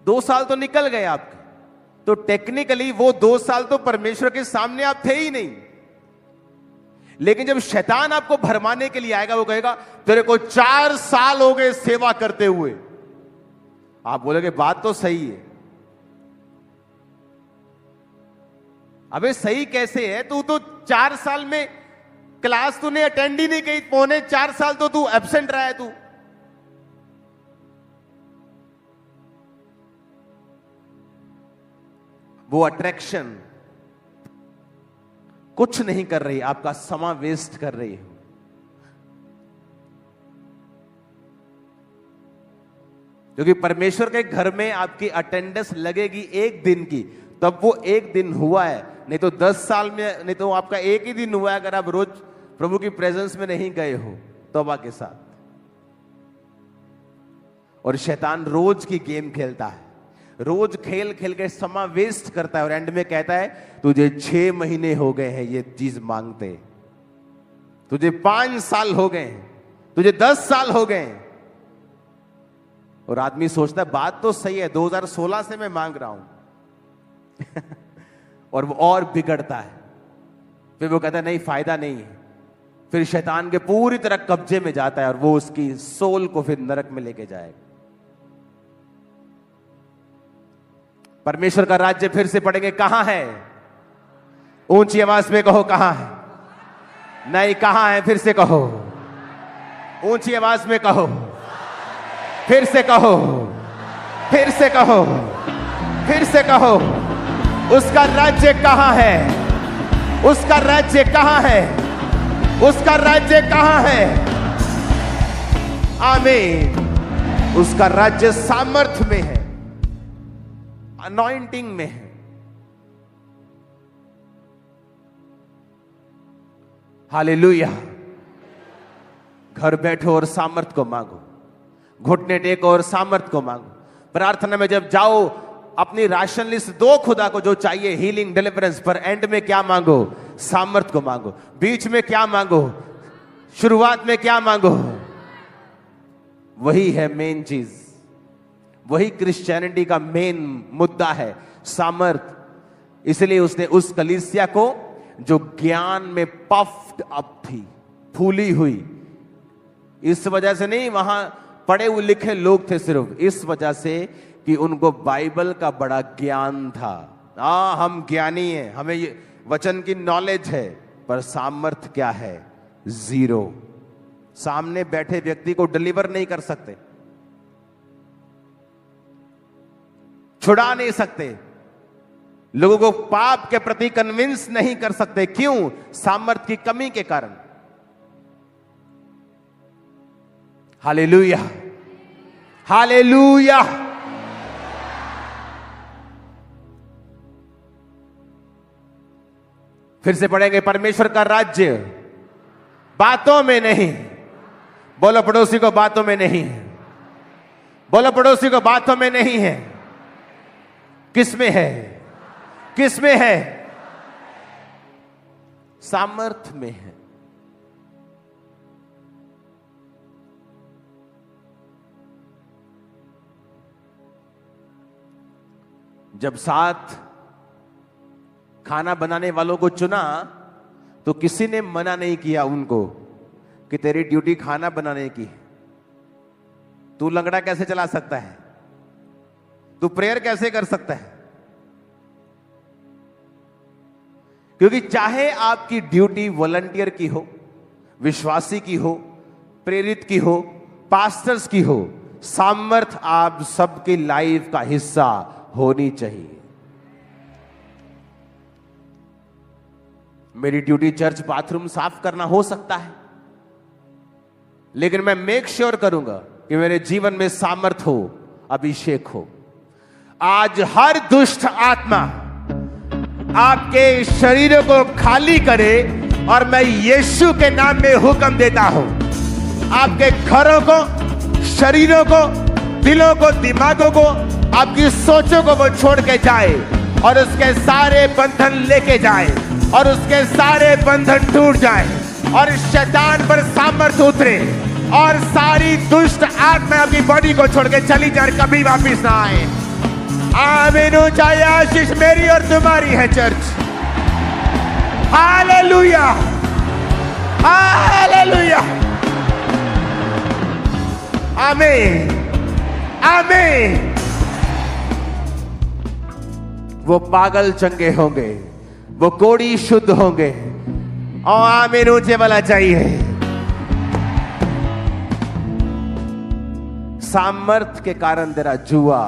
2 साल तो निकल गए आपके। तो टेक्निकली वो 2 साल तो परमेश्वर के सामने आप थे ही नहीं। लेकिन जब शैतान आपको भरमाने के लिए आएगा, वो कहेगा तेरे को 4 साल हो गए सेवा करते हुए। आप बोलोगे बात तो सही है। अबे सही कैसे है? तू तो 4 साल में क्लास तूने अटेंड ही नहीं की, 3.25 साल तो तू एब्सेंट रहा है तू। वो अट्रैक्शन कुछ नहीं कर रही, आपका समय वेस्ट कर रही है। क्योंकि परमेश्वर के घर में आपकी अटेंडेंस लगेगी 1 दिन की, तब वो 1 दिन हुआ है। नहीं तो 10 साल में, नहीं तो आपका 1 ही दिन हुआ है अगर आप रोज प्रभु की प्रेजेंस में नहीं गए हो तौबा के साथ। और शैतान रोज की गेम खेलता है, रोज खेल खेल के समय वेस्ट करता है, और एंड में कहता है तुझे 6 महीने हो गए हैं ये चीज मांगते, तुझे 5 साल हो गए हैं, तुझे 10 साल हो गए हैं। और आदमी सोचता है बात तो सही है, 2016 से मैं मांग रहा हूं और वो और बिगड़ता है। फिर वो कहता है नहीं, फायदा नहीं है। फिर शैतान के पूरी तरह कब्जे में जाता है और वो उसकी सोल को फिर नरक में लेके जाएगा। परमेश्वर का राज्य फिर से पढ़ेंगे, कहां है? ऊंची आवाज में कहो, कहां है? नहीं, कहां है? फिर से कहो, ऊंची आवाज में कहो, फिर से कहो, फिर से कहो, फिर से कहो। उसका राज्य कहां है? उसका राज्य कहां है? उसका राज्य कहां है? आमीन। उसका राज्य सामर्थ में है, अनॉइंटिंग में है। हालेलुया। घर बैठो और सामर्थ को मांगो, घुटने टेको और सामर्थ को मांगो। प्रार्थना में जब जाओ अपनी राशन लिस्ट दो खुदा को जो चाहिए, हीलिंग, डिलीवरेंस, पर एंड में क्या मांगो? सामर्थ को मांगो। बीच में क्या मांगो? शुरुआत में क्या मांगो? वही है मेन चीज, वही क्रिश्चियनिटी का मेन मुद्दा है, सामर्थ। इसलिए उसने उस कलीसिया को जो ज्ञान में पफ्ड अप थी, फूली हुई, इस वजह से नहीं, वहां पढ़े हुए लिखे लोग थे, सिर्फ इस वजह से कि उनको बाइबल का बड़ा ज्ञान था। हम ज्ञानी हैं, हमें ये वचन की नॉलेज है, पर सामर्थ क्या है? 0। सामने बैठे व्यक्ति को डिलीवर नहीं कर सकते, छुड़ा नहीं सकते, लोगों को पाप के प्रति कन्विंस नहीं कर सकते। क्यों? सामर्थ की कमी के कारण। Hallelujah, hallelujah. फिर से पढ़ेंगे, परमेश्वर का राज्य बातों में नहीं। बोलो पड़ोसी को, बातों में नहीं है। बोलो पड़ोसी को, बातों में नहीं है। किस में है? किस में है? सामर्थ में है। जब 7 खाना बनाने वालों को चुना तो किसी ने मना नहीं किया उनको कि तेरी ड्यूटी खाना बनाने की। तू लंगड़ा कैसे चला सकता है? तू प्रेयर कैसे कर सकता है? क्योंकि चाहे आपकी ड्यूटी वॉलंटियर की हो, विश्वासी की हो, प्रेरित की हो, पास्टर्स की हो, सामर्थ आप सबकी लाइफ का हिस्सा होनी चाहिए। मेरी ड्यूटी चर्च बाथरूम साफ करना हो सकता है, लेकिन मैं मेक श्योर करूंगा कि मेरे जीवन में सामर्थ हो, अभिषेक हो। आज हर दुष्ट आत्मा आपके शरीरों को खाली करे, और मैं यीशु के नाम में हुक्म देता हूं, आपके घरों को, शरीरों को, दिलों को, दिमागों को, आपकी सोचों को वो छोड़ के जाए और उसके सारे बंधन लेके जाए, और उसके सारे बंधन टूट जाए, और शैतान पर सामर्थ उतरे, और सारी दुष्ट आत्मा आपकी बॉडी को छोड़ के चली जाए, कभी वापिस ना आए। आमीन। ऊंचाई आशीष मेरी और तुम्हारी है चर्च। हालेलुया, हालेलुया, आमीन, आमीन। वो पागल चंगे होंगे, वो कोढ़ी शुद्ध होंगे। और आमीन ऊंचे वाला चाहिए। सामर्थ के कारण तेरा जुआ,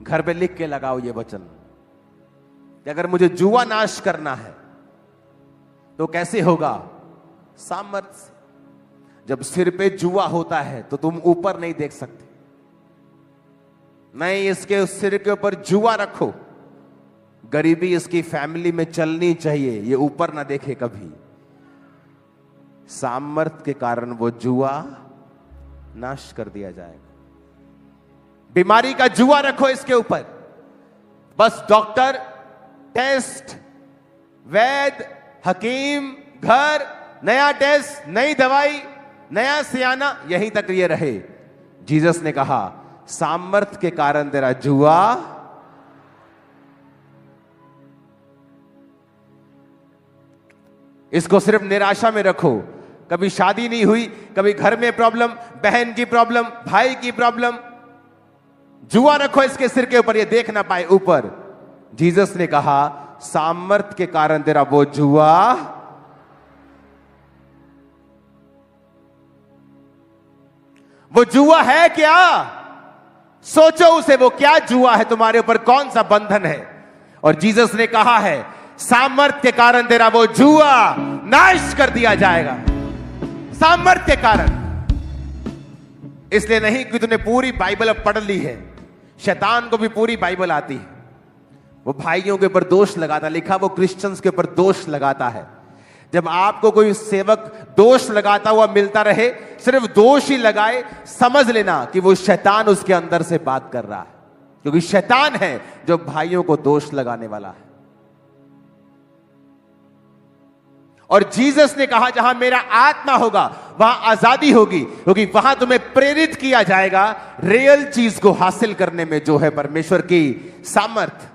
घर पे लिख के लगाओ ये वचन कि अगर मुझे जुआ नाश करना है तो कैसे होगा? सामर्थ से। जब सिर पे जुआ होता है तो तुम ऊपर नहीं देख सकते। नहीं, इसके उस सिर के ऊपर जुआ रखो, गरीबी इसकी फैमिली में चलनी चाहिए, ये ऊपर ना देखे कभी। सामर्थ के कारण वो जुआ नाश कर दिया जाएगा। बीमारी का जुआ रखो इसके ऊपर, बस डॉक्टर, टेस्ट, वैद्य, हकीम, घर, नया टेस्ट, नई दवाई, नया सियाना, यहीं तक ये रहे। जीसस ने कहा सामर्थ के कारण तेरा जुआ, इसको सिर्फ निराशा में रखो। कभी शादी नहीं हुई, कभी घर में प्रॉब्लम, बहन की प्रॉब्लम, भाई की प्रॉब्लम, जुआ रखो इसके सिर के ऊपर, ये देख ना पाए ऊपर। जीसस ने कहा सामर्थ के कारण तेरा वो जुआ, वो जुआ है क्या? सोचो उसे, वो क्या जुआ है तुम्हारे ऊपर, कौन सा बंधन है? और जीसस ने कहा है सामर्थ के कारण तेरा वो जुआ नाश कर दिया जाएगा। सामर्थ के कारण, इसलिए नहीं कि तूने पूरी बाइबल अब पढ़ ली है। शैतान को भी पूरी बाइबल आती है। वो भाइयों के ऊपर दोष लगाता, लिखा वो क्रिश्चियंस के ऊपर दोष लगाता है। जब आपको कोई सेवक दोष लगाता हुआ मिलता रहे, सिर्फ दोष ही लगाए, समझ लेना कि वो शैतान उसके अंदर से बात कर रहा है, क्योंकि शैतान है जो भाइयों को दोष लगाने वाला है। और जीसस ने कहा जहां मेरा आत्मा होगा वहां आजादी होगी, क्योंकि वहां तुम्हें प्रेरित किया जाएगा रियल चीज को हासिल करने में, जो है परमेश्वर की सामर्थ।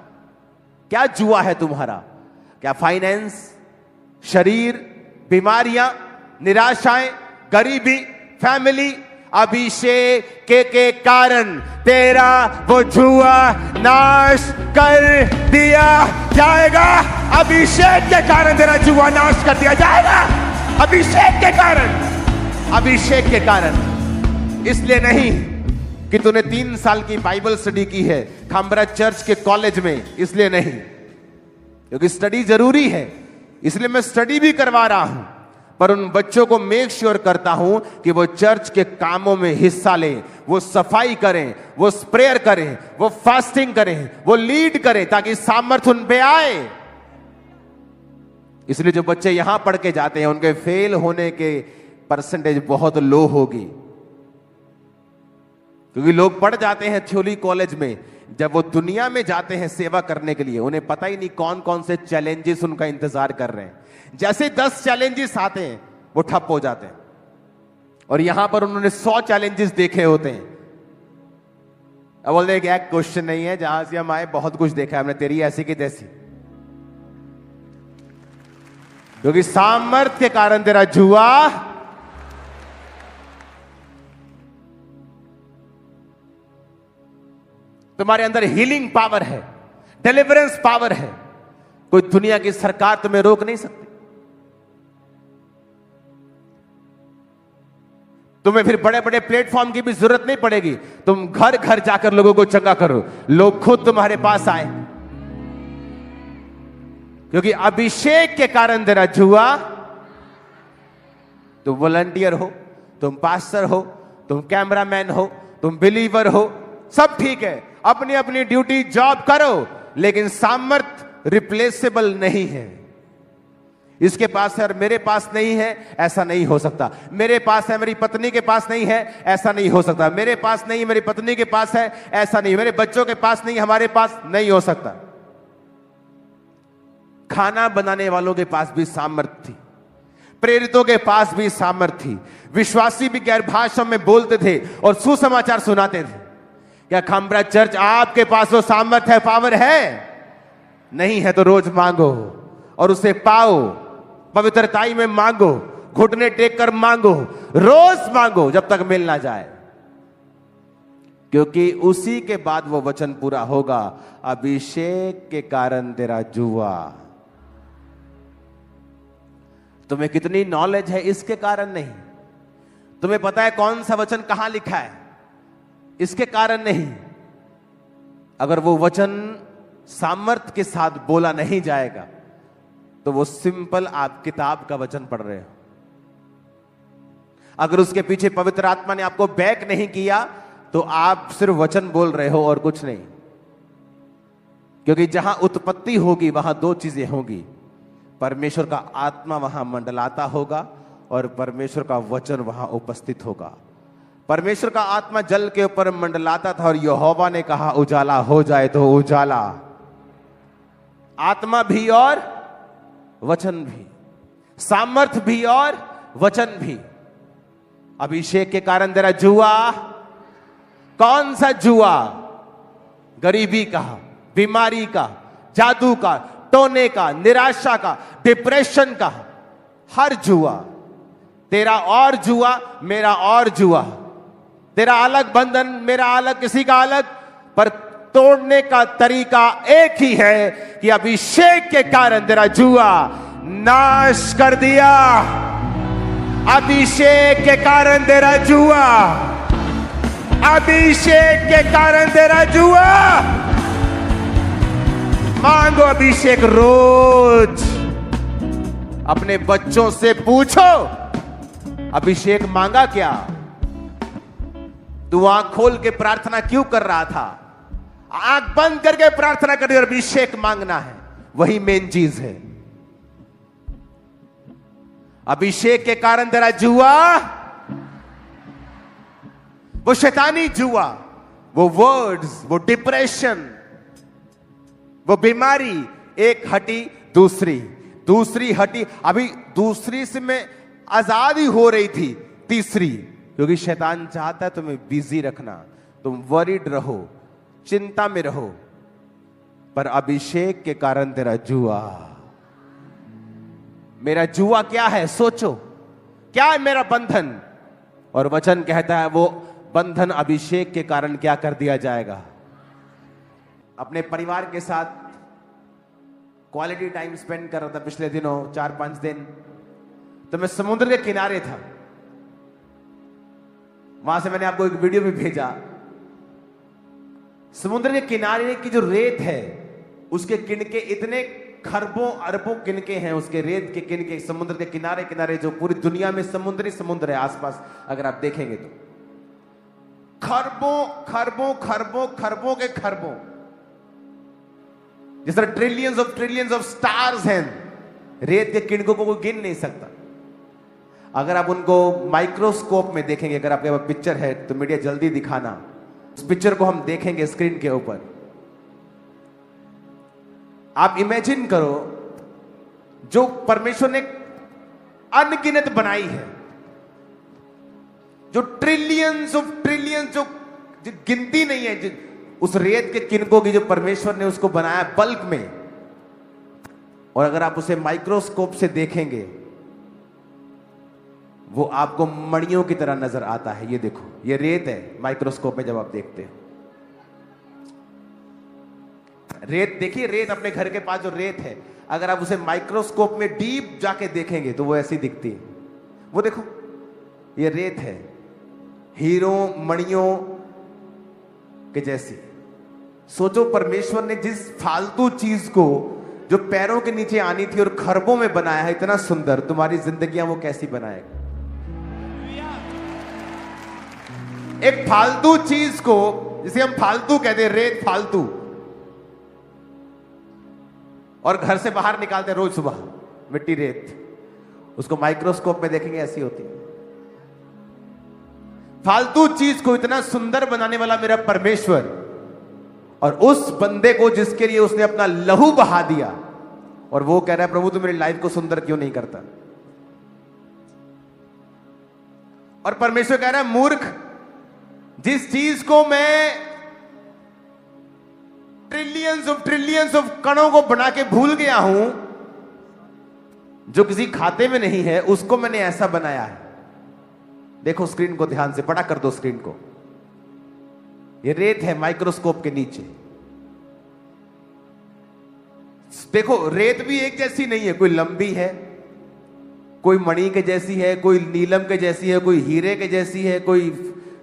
क्या जुआ है तुम्हारा? क्या फाइनेंस, शरीर, बीमारियां, निराशाएं, गरीबी, फैमिली? अभिषेक के कारण तेरा वो जुआ नाश कर दिया जाएगा। अभिषेक के कारण तेरा जुआ नाश कर दिया जाएगा। अभिषेक के कारण, अभिषेक के कारण। इसलिए नहीं कि तूने 3 साल की बाइबल स्टडी की है खामबरा चर्च के कॉलेज में, इसलिए नहीं, क्योंकि स्टडी जरूरी है, इसलिए मैं स्टडी भी करवा रहा हूं, पर उन बच्चों को मेक श्योर करता हूं कि वो चर्च के कामों में हिस्सा लें, वो सफाई करें, वो प्रेयर करें, वो फास्टिंग करें, वो लीड करें, ताकि सामर्थ्य उन पे आए। इसलिए जो बच्चे यहां पढ़ के जाते हैं उनके फेल होने के परसेंटेज बहुत लो होगी, क्योंकि लोग पढ़ जाते हैं थ्योरी कॉलेज में, जब वो दुनिया में जाते हैं सेवा करने के लिए उन्हें पता ही नहीं कौन कौन से चैलेंजेस उनका इंतजार कर रहे हैं। जैसे 10 चैलेंजेस आते हैं वो ठप हो जाते हैं, और यहां पर उन्होंने 100 चैलेंजेस देखे होते हैं। अब बोलते हैं कि एक क्वेश्चन नहीं है, जहां से हम आए बहुत कुछ देखा है हमने, तेरी ऐसी की तैसी। क्योंकि सामर्थ्य के कारण तेरा जुआ, तुम्हारे अंदर हीलिंग पावर है, डिलीवरेंस पावर है, कोई दुनिया की सरकार तुम्हें रोक नहीं सकती। तुम्हें फिर बड़े बड़े प्लेटफॉर्म की भी जरूरत नहीं पड़ेगी, तुम घर घर जाकर लोगों को चंगा करो, लोग खुद तुम्हारे पास आए। क्योंकि अभिषेक के कारण तेरा जुआ, तुम वॉलंटियर हो, तुम पास्टर हो, तुम कैमरामैन हो, तुम बिलीवर हो, सब ठीक है, अपनी अपनी ड्यूटी जॉब करो, लेकिन सामर्थ रिप्लेसेबल नहीं है। इसके पास है और मेरे पास नहीं है, ऐसा नहीं हो सकता। मेरे पास है, मेरी पत्नी के पास नहीं है, ऐसा नहीं हो सकता। मेरे पास नहीं, मेरी पत्नी के पास है, ऐसा नहीं। मेरे बच्चों के पास नहीं, हमारे पास नहीं हो सकता। खाना बनाने वालों के पास भी सामर्थ थी, प्रेरितों के पास भी सामर्थ थी, विश्वासी भी गैर भाषा में बोलते थे और सुसमाचार सुनाते थे। क्या खामबरा चर्च आपके पास वो सामर्थ है, पावर है? नहीं है तो रोज मांगो और उसे पाओ। पवित्रताई में मांगो, घुटने टेक कर मांगो, रोज मांगो जब तक मिल ना जाए, क्योंकि उसी के बाद वो वचन पूरा होगा, अभिषेक के कारण तेरा जुआ। तुम्हें कितनी नॉलेज है इसके कारण नहीं, तुम्हें पता है कौन सा वचन कहां लिखा है इसके कारण नहीं। अगर वो वचन सामर्थ्य के साथ बोला नहीं जाएगा तो वो सिंपल आप किताब का वचन पढ़ रहे हो। अगर उसके पीछे पवित्र आत्मा ने आपको बैक नहीं किया तो आप सिर्फ वचन बोल रहे हो और कुछ नहीं। क्योंकि जहां उत्पत्ति होगी वहां दो चीजें होंगी, परमेश्वर का आत्मा वहां मंडलाता होगा और परमेश्वर का वचन वहां उपस्थित होगा। परमेश्वर का आत्मा जल के ऊपर मंडलाता था और यहोवा ने कहा उजाला हो जाए तो उजाला। आत्मा भी और वचन भी, सामर्थ भी और वचन भी। अभिषेक के कारण तेरा जुआ, कौन सा जुआ? गरीबी का, बीमारी का, जादू का, टोने का, निराशा का, डिप्रेशन का, हर जुआ। तेरा और जुआ, मेरा और जुआ। तेरा अलग बंधन, मेरा अलग, किसी का अलग, पर तोड़ने का तरीका एक ही है कि अभिषेक के कारण तेरा जुआ नाश कर दिया। अभिषेक के कारण तेरा जुआ, अभिषेक के कारण तेरा जुआ। मांगो अभिषेक रोज। अपने बच्चों से पूछो अभिषेक मांगा क्या? तू आंख खोल के प्रार्थना क्यों कर रहा था? आंख बंद करके प्रार्थना करनी और अभिषेक मांगना है, वही मेन चीज है। अभिषेक के कारण तेरा जुआ, वो शैतानी जुआ, वो वर्ड्स, वो डिप्रेशन, वो बीमारी, एक हटी दूसरी, दूसरी हटी, अभी दूसरी से मैं आजाद ही हो रही थी, तीसरी। क्योंकि शैतान चाहता है तुम्हें बिजी रखना, तुम वरीड रहो, चिंता में रहो, पर अभिषेक के कारण तेरा जुआ। मेरा जुआ क्या है? सोचो, क्या है मेरा बंधन? और वचन कहता है वो बंधन अभिषेक के कारण क्या कर दिया जाएगा। अपने परिवार के साथ क्वालिटी टाइम स्पेंड कर रहा था पिछले दिनों, 4-5 दिन। तो मैं समुद्र के किनारे था, वहां से मैंने आपको एक वीडियो भी भेजा। समुद्र के किनारे की जो रेत है उसके किनके इतने खरबों अरबों किनके हैं, उसके रेत के किनके समुद्र के किनारे किनारे, जो पूरी दुनिया में समुद्र है आसपास, अगर आप देखेंगे तो खरबों खरबों खरबों खरबों के खरबों, जिस तरह ट्रिलियंस ऑफ स्टार्स हैं। रेत के किनकों को कोई गिन नहीं सकता। अगर आप उनको माइक्रोस्कोप में देखेंगे, अगर आपके पास पिक्चर है तो मीडिया जल्दी दिखाना, उस पिक्चर को हम देखेंगे स्क्रीन के ऊपर। आप इमेजिन करो जो परमेश्वर ने अनगिनत बनाई है, जो ट्रिलियंस जो गिनती नहीं है, उस रेत के किनकों की जो परमेश्वर ने उसको बनाया बल्क में। और अगर आप उसे माइक्रोस्कोप से देखेंगे वो आपको मणियों की तरह नजर आता है। ये देखो, ये रेत है माइक्रोस्कोप में जब आप देखते हैं रेत, देखिए रेत अपने घर के पास जो रेत है, अगर आप उसे माइक्रोस्कोप में डीप जाके देखेंगे तो वो ऐसी दिखती है। वो देखो, ये रेत है, हीरों मणियों के जैसी। सोचो परमेश्वर ने जिस फालतू चीज को जो पैरों के नीचे आनी थी और खरबों में बनाया है इतना सुंदर, तुम्हारी जिंदगियां वो कैसी बनाएगा? एक फालतू चीज को, जिसे हम फालतू कहते हैं, रेत फालतू, और घर से बाहर निकालते हैं रोज सुबह मिट्टी रेत, उसको माइक्रोस्कोप में देखेंगे ऐसी होती है। फालतू चीज को इतना सुंदर बनाने वाला मेरा परमेश्वर, और उस बंदे को जिसके लिए उसने अपना लहू बहा दिया, और वो कह रहा है प्रभु तू मेरी लाइफ को सुंदर क्यों नहीं करता? और परमेश्वर कह रहा है मूर्ख, जिस चीज को मैं ट्रिलियंस ऑफ कणों को बना के भूल गया हूं, जो किसी खाते में नहीं है उसको मैंने ऐसा बनाया है। देखो स्क्रीन को ध्यान से, बड़ा कर दो स्क्रीन को। ये रेत है माइक्रोस्कोप के नीचे। देखो रेत भी एक जैसी नहीं है, कोई लंबी है, कोई मणि के जैसी है, कोई नीलम के जैसी है, कोई हीरे के जैसी है, कोई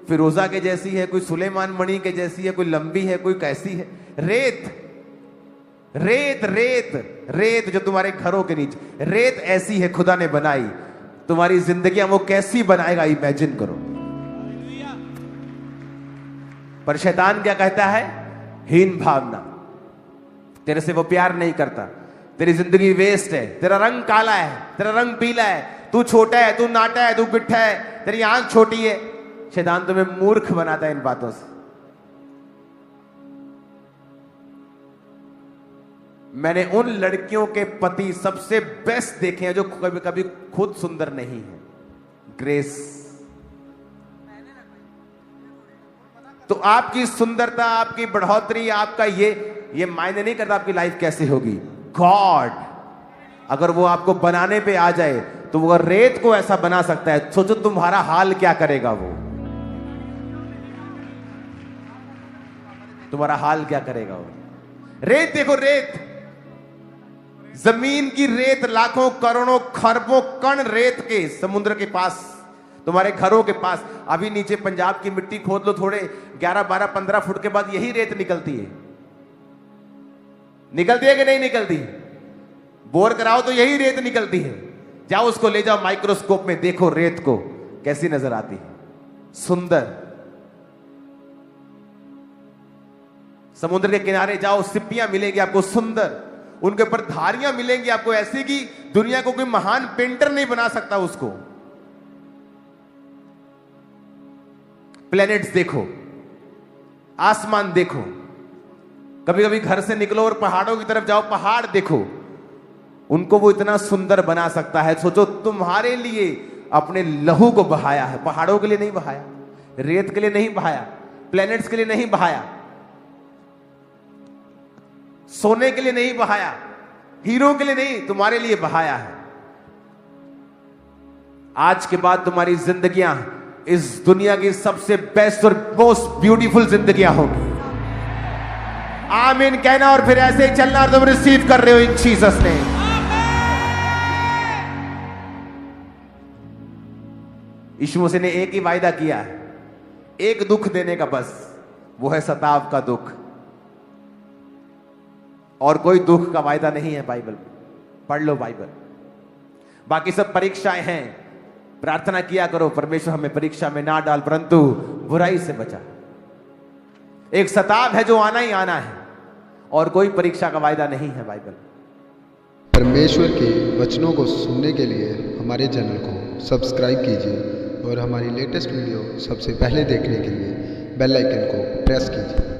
फिरोजा के जैसी है, कोई सुलेमान मणि के जैसी है, कोई लंबी है, कोई कैसी है। रेत रेत रेत रेत जो तुम्हारे घरों के नीचे, रेत ऐसी है खुदा ने बनाई। तुम्हारी जिंदगियां वो कैसी बनाएगा इमेजिन करो। पर शैतान क्या कहता है? हीन भावना, तेरे से वो प्यार नहीं करता, तेरी जिंदगी वेस्ट है, तेरा रंग काला है, तेरा रंग पीला है, तू छोटा है, तू नाटा है, तू बिट्ठा है, तेरी आंख छोटी है। शैतान तुम्हें मूर्ख बनाता है इन बातों से। मैंने उन लड़कियों के पति सबसे बेस्ट देखे हैं जो कभी कभी खुद सुंदर नहीं है। ग्रेस, तो आपकी सुंदरता, आपकी बढ़ोतरी, आपका ये मायने नहीं करता आपकी लाइफ कैसे होगी। गॉड अगर वो आपको बनाने पे आ जाए तो वो रेत को ऐसा बना सकता है। सोचो तुम्हारा हाल क्या करेगा वो, तुम्हारा हाल क्या करेगा वो। रेत देखो, रेत, जमीन की रेत, लाखों करोड़ों खरबों कण रेत के समुद्र के पास, तुम्हारे घरों के पास। अभी नीचे पंजाब की मिट्टी खोद लो, थोड़े 11, 12, 15 फुट के बाद यही रेत निकलती है। निकलती है कि नहीं निकलती? बोर कराओ तो यही रेत निकलती है। जाओ उसको ले जाओ माइक्रोस्कोप में, देखो रेत को कैसी नजर आती है, सुंदर। समुद्र के किनारे जाओ, सिप्पियां मिलेंगी आपको सुंदर, उनके ऊपर धारियां मिलेंगी आपको ऐसी कि दुनिया को कोई महान पेंटर नहीं बना सकता उसको। प्लैनेट्स देखो, आसमान देखो, कभी कभी घर से निकलो और पहाड़ों की तरफ जाओ, पहाड़ देखो, उनको वो इतना सुंदर बना सकता है। सोचो तुम्हारे लिए अपने लहू को बहाया है, पहाड़ों के लिए नहीं बहाया, रेत के लिए नहीं बहाया, प्लैनेट्स के लिए नहीं बहाया, सोने के लिए नहीं बहाया, हीरो के लिए नहीं, तुम्हारे लिए बहाया है। आज के बाद तुम्हारी जिंदगियां इस दुनिया की सबसे बेस्ट और मोस्ट ब्यूटीफुल जिंदगियां होंगी। आमीन कहना और फिर ऐसे ही चलना, और तुम रिसीव कर रहे हो इन जीसस ने। यीशु मसीह ने एक ही वायदा किया है, एक दुख देने का, बस वो है सताव का दुख। और कोई दुख का वायदा नहीं है बाइबल में, पढ़ लो बाइबल। बाकी सब परीक्षाएं हैं, प्रार्थना किया करो, परमेश्वर हमें परीक्षा में ना डाल परंतु बुराई से बचा। एक सताव है जो आना ही आना है, और कोई परीक्षा का वायदा नहीं है बाइबल। परमेश्वर के वचनों को सुनने के लिए हमारे चैनल को सब्सक्राइब कीजिए और हमारी लेटेस्ट वीडियो सबसे पहले देखने के लिए बेल आइकन को प्रेस कीजिए।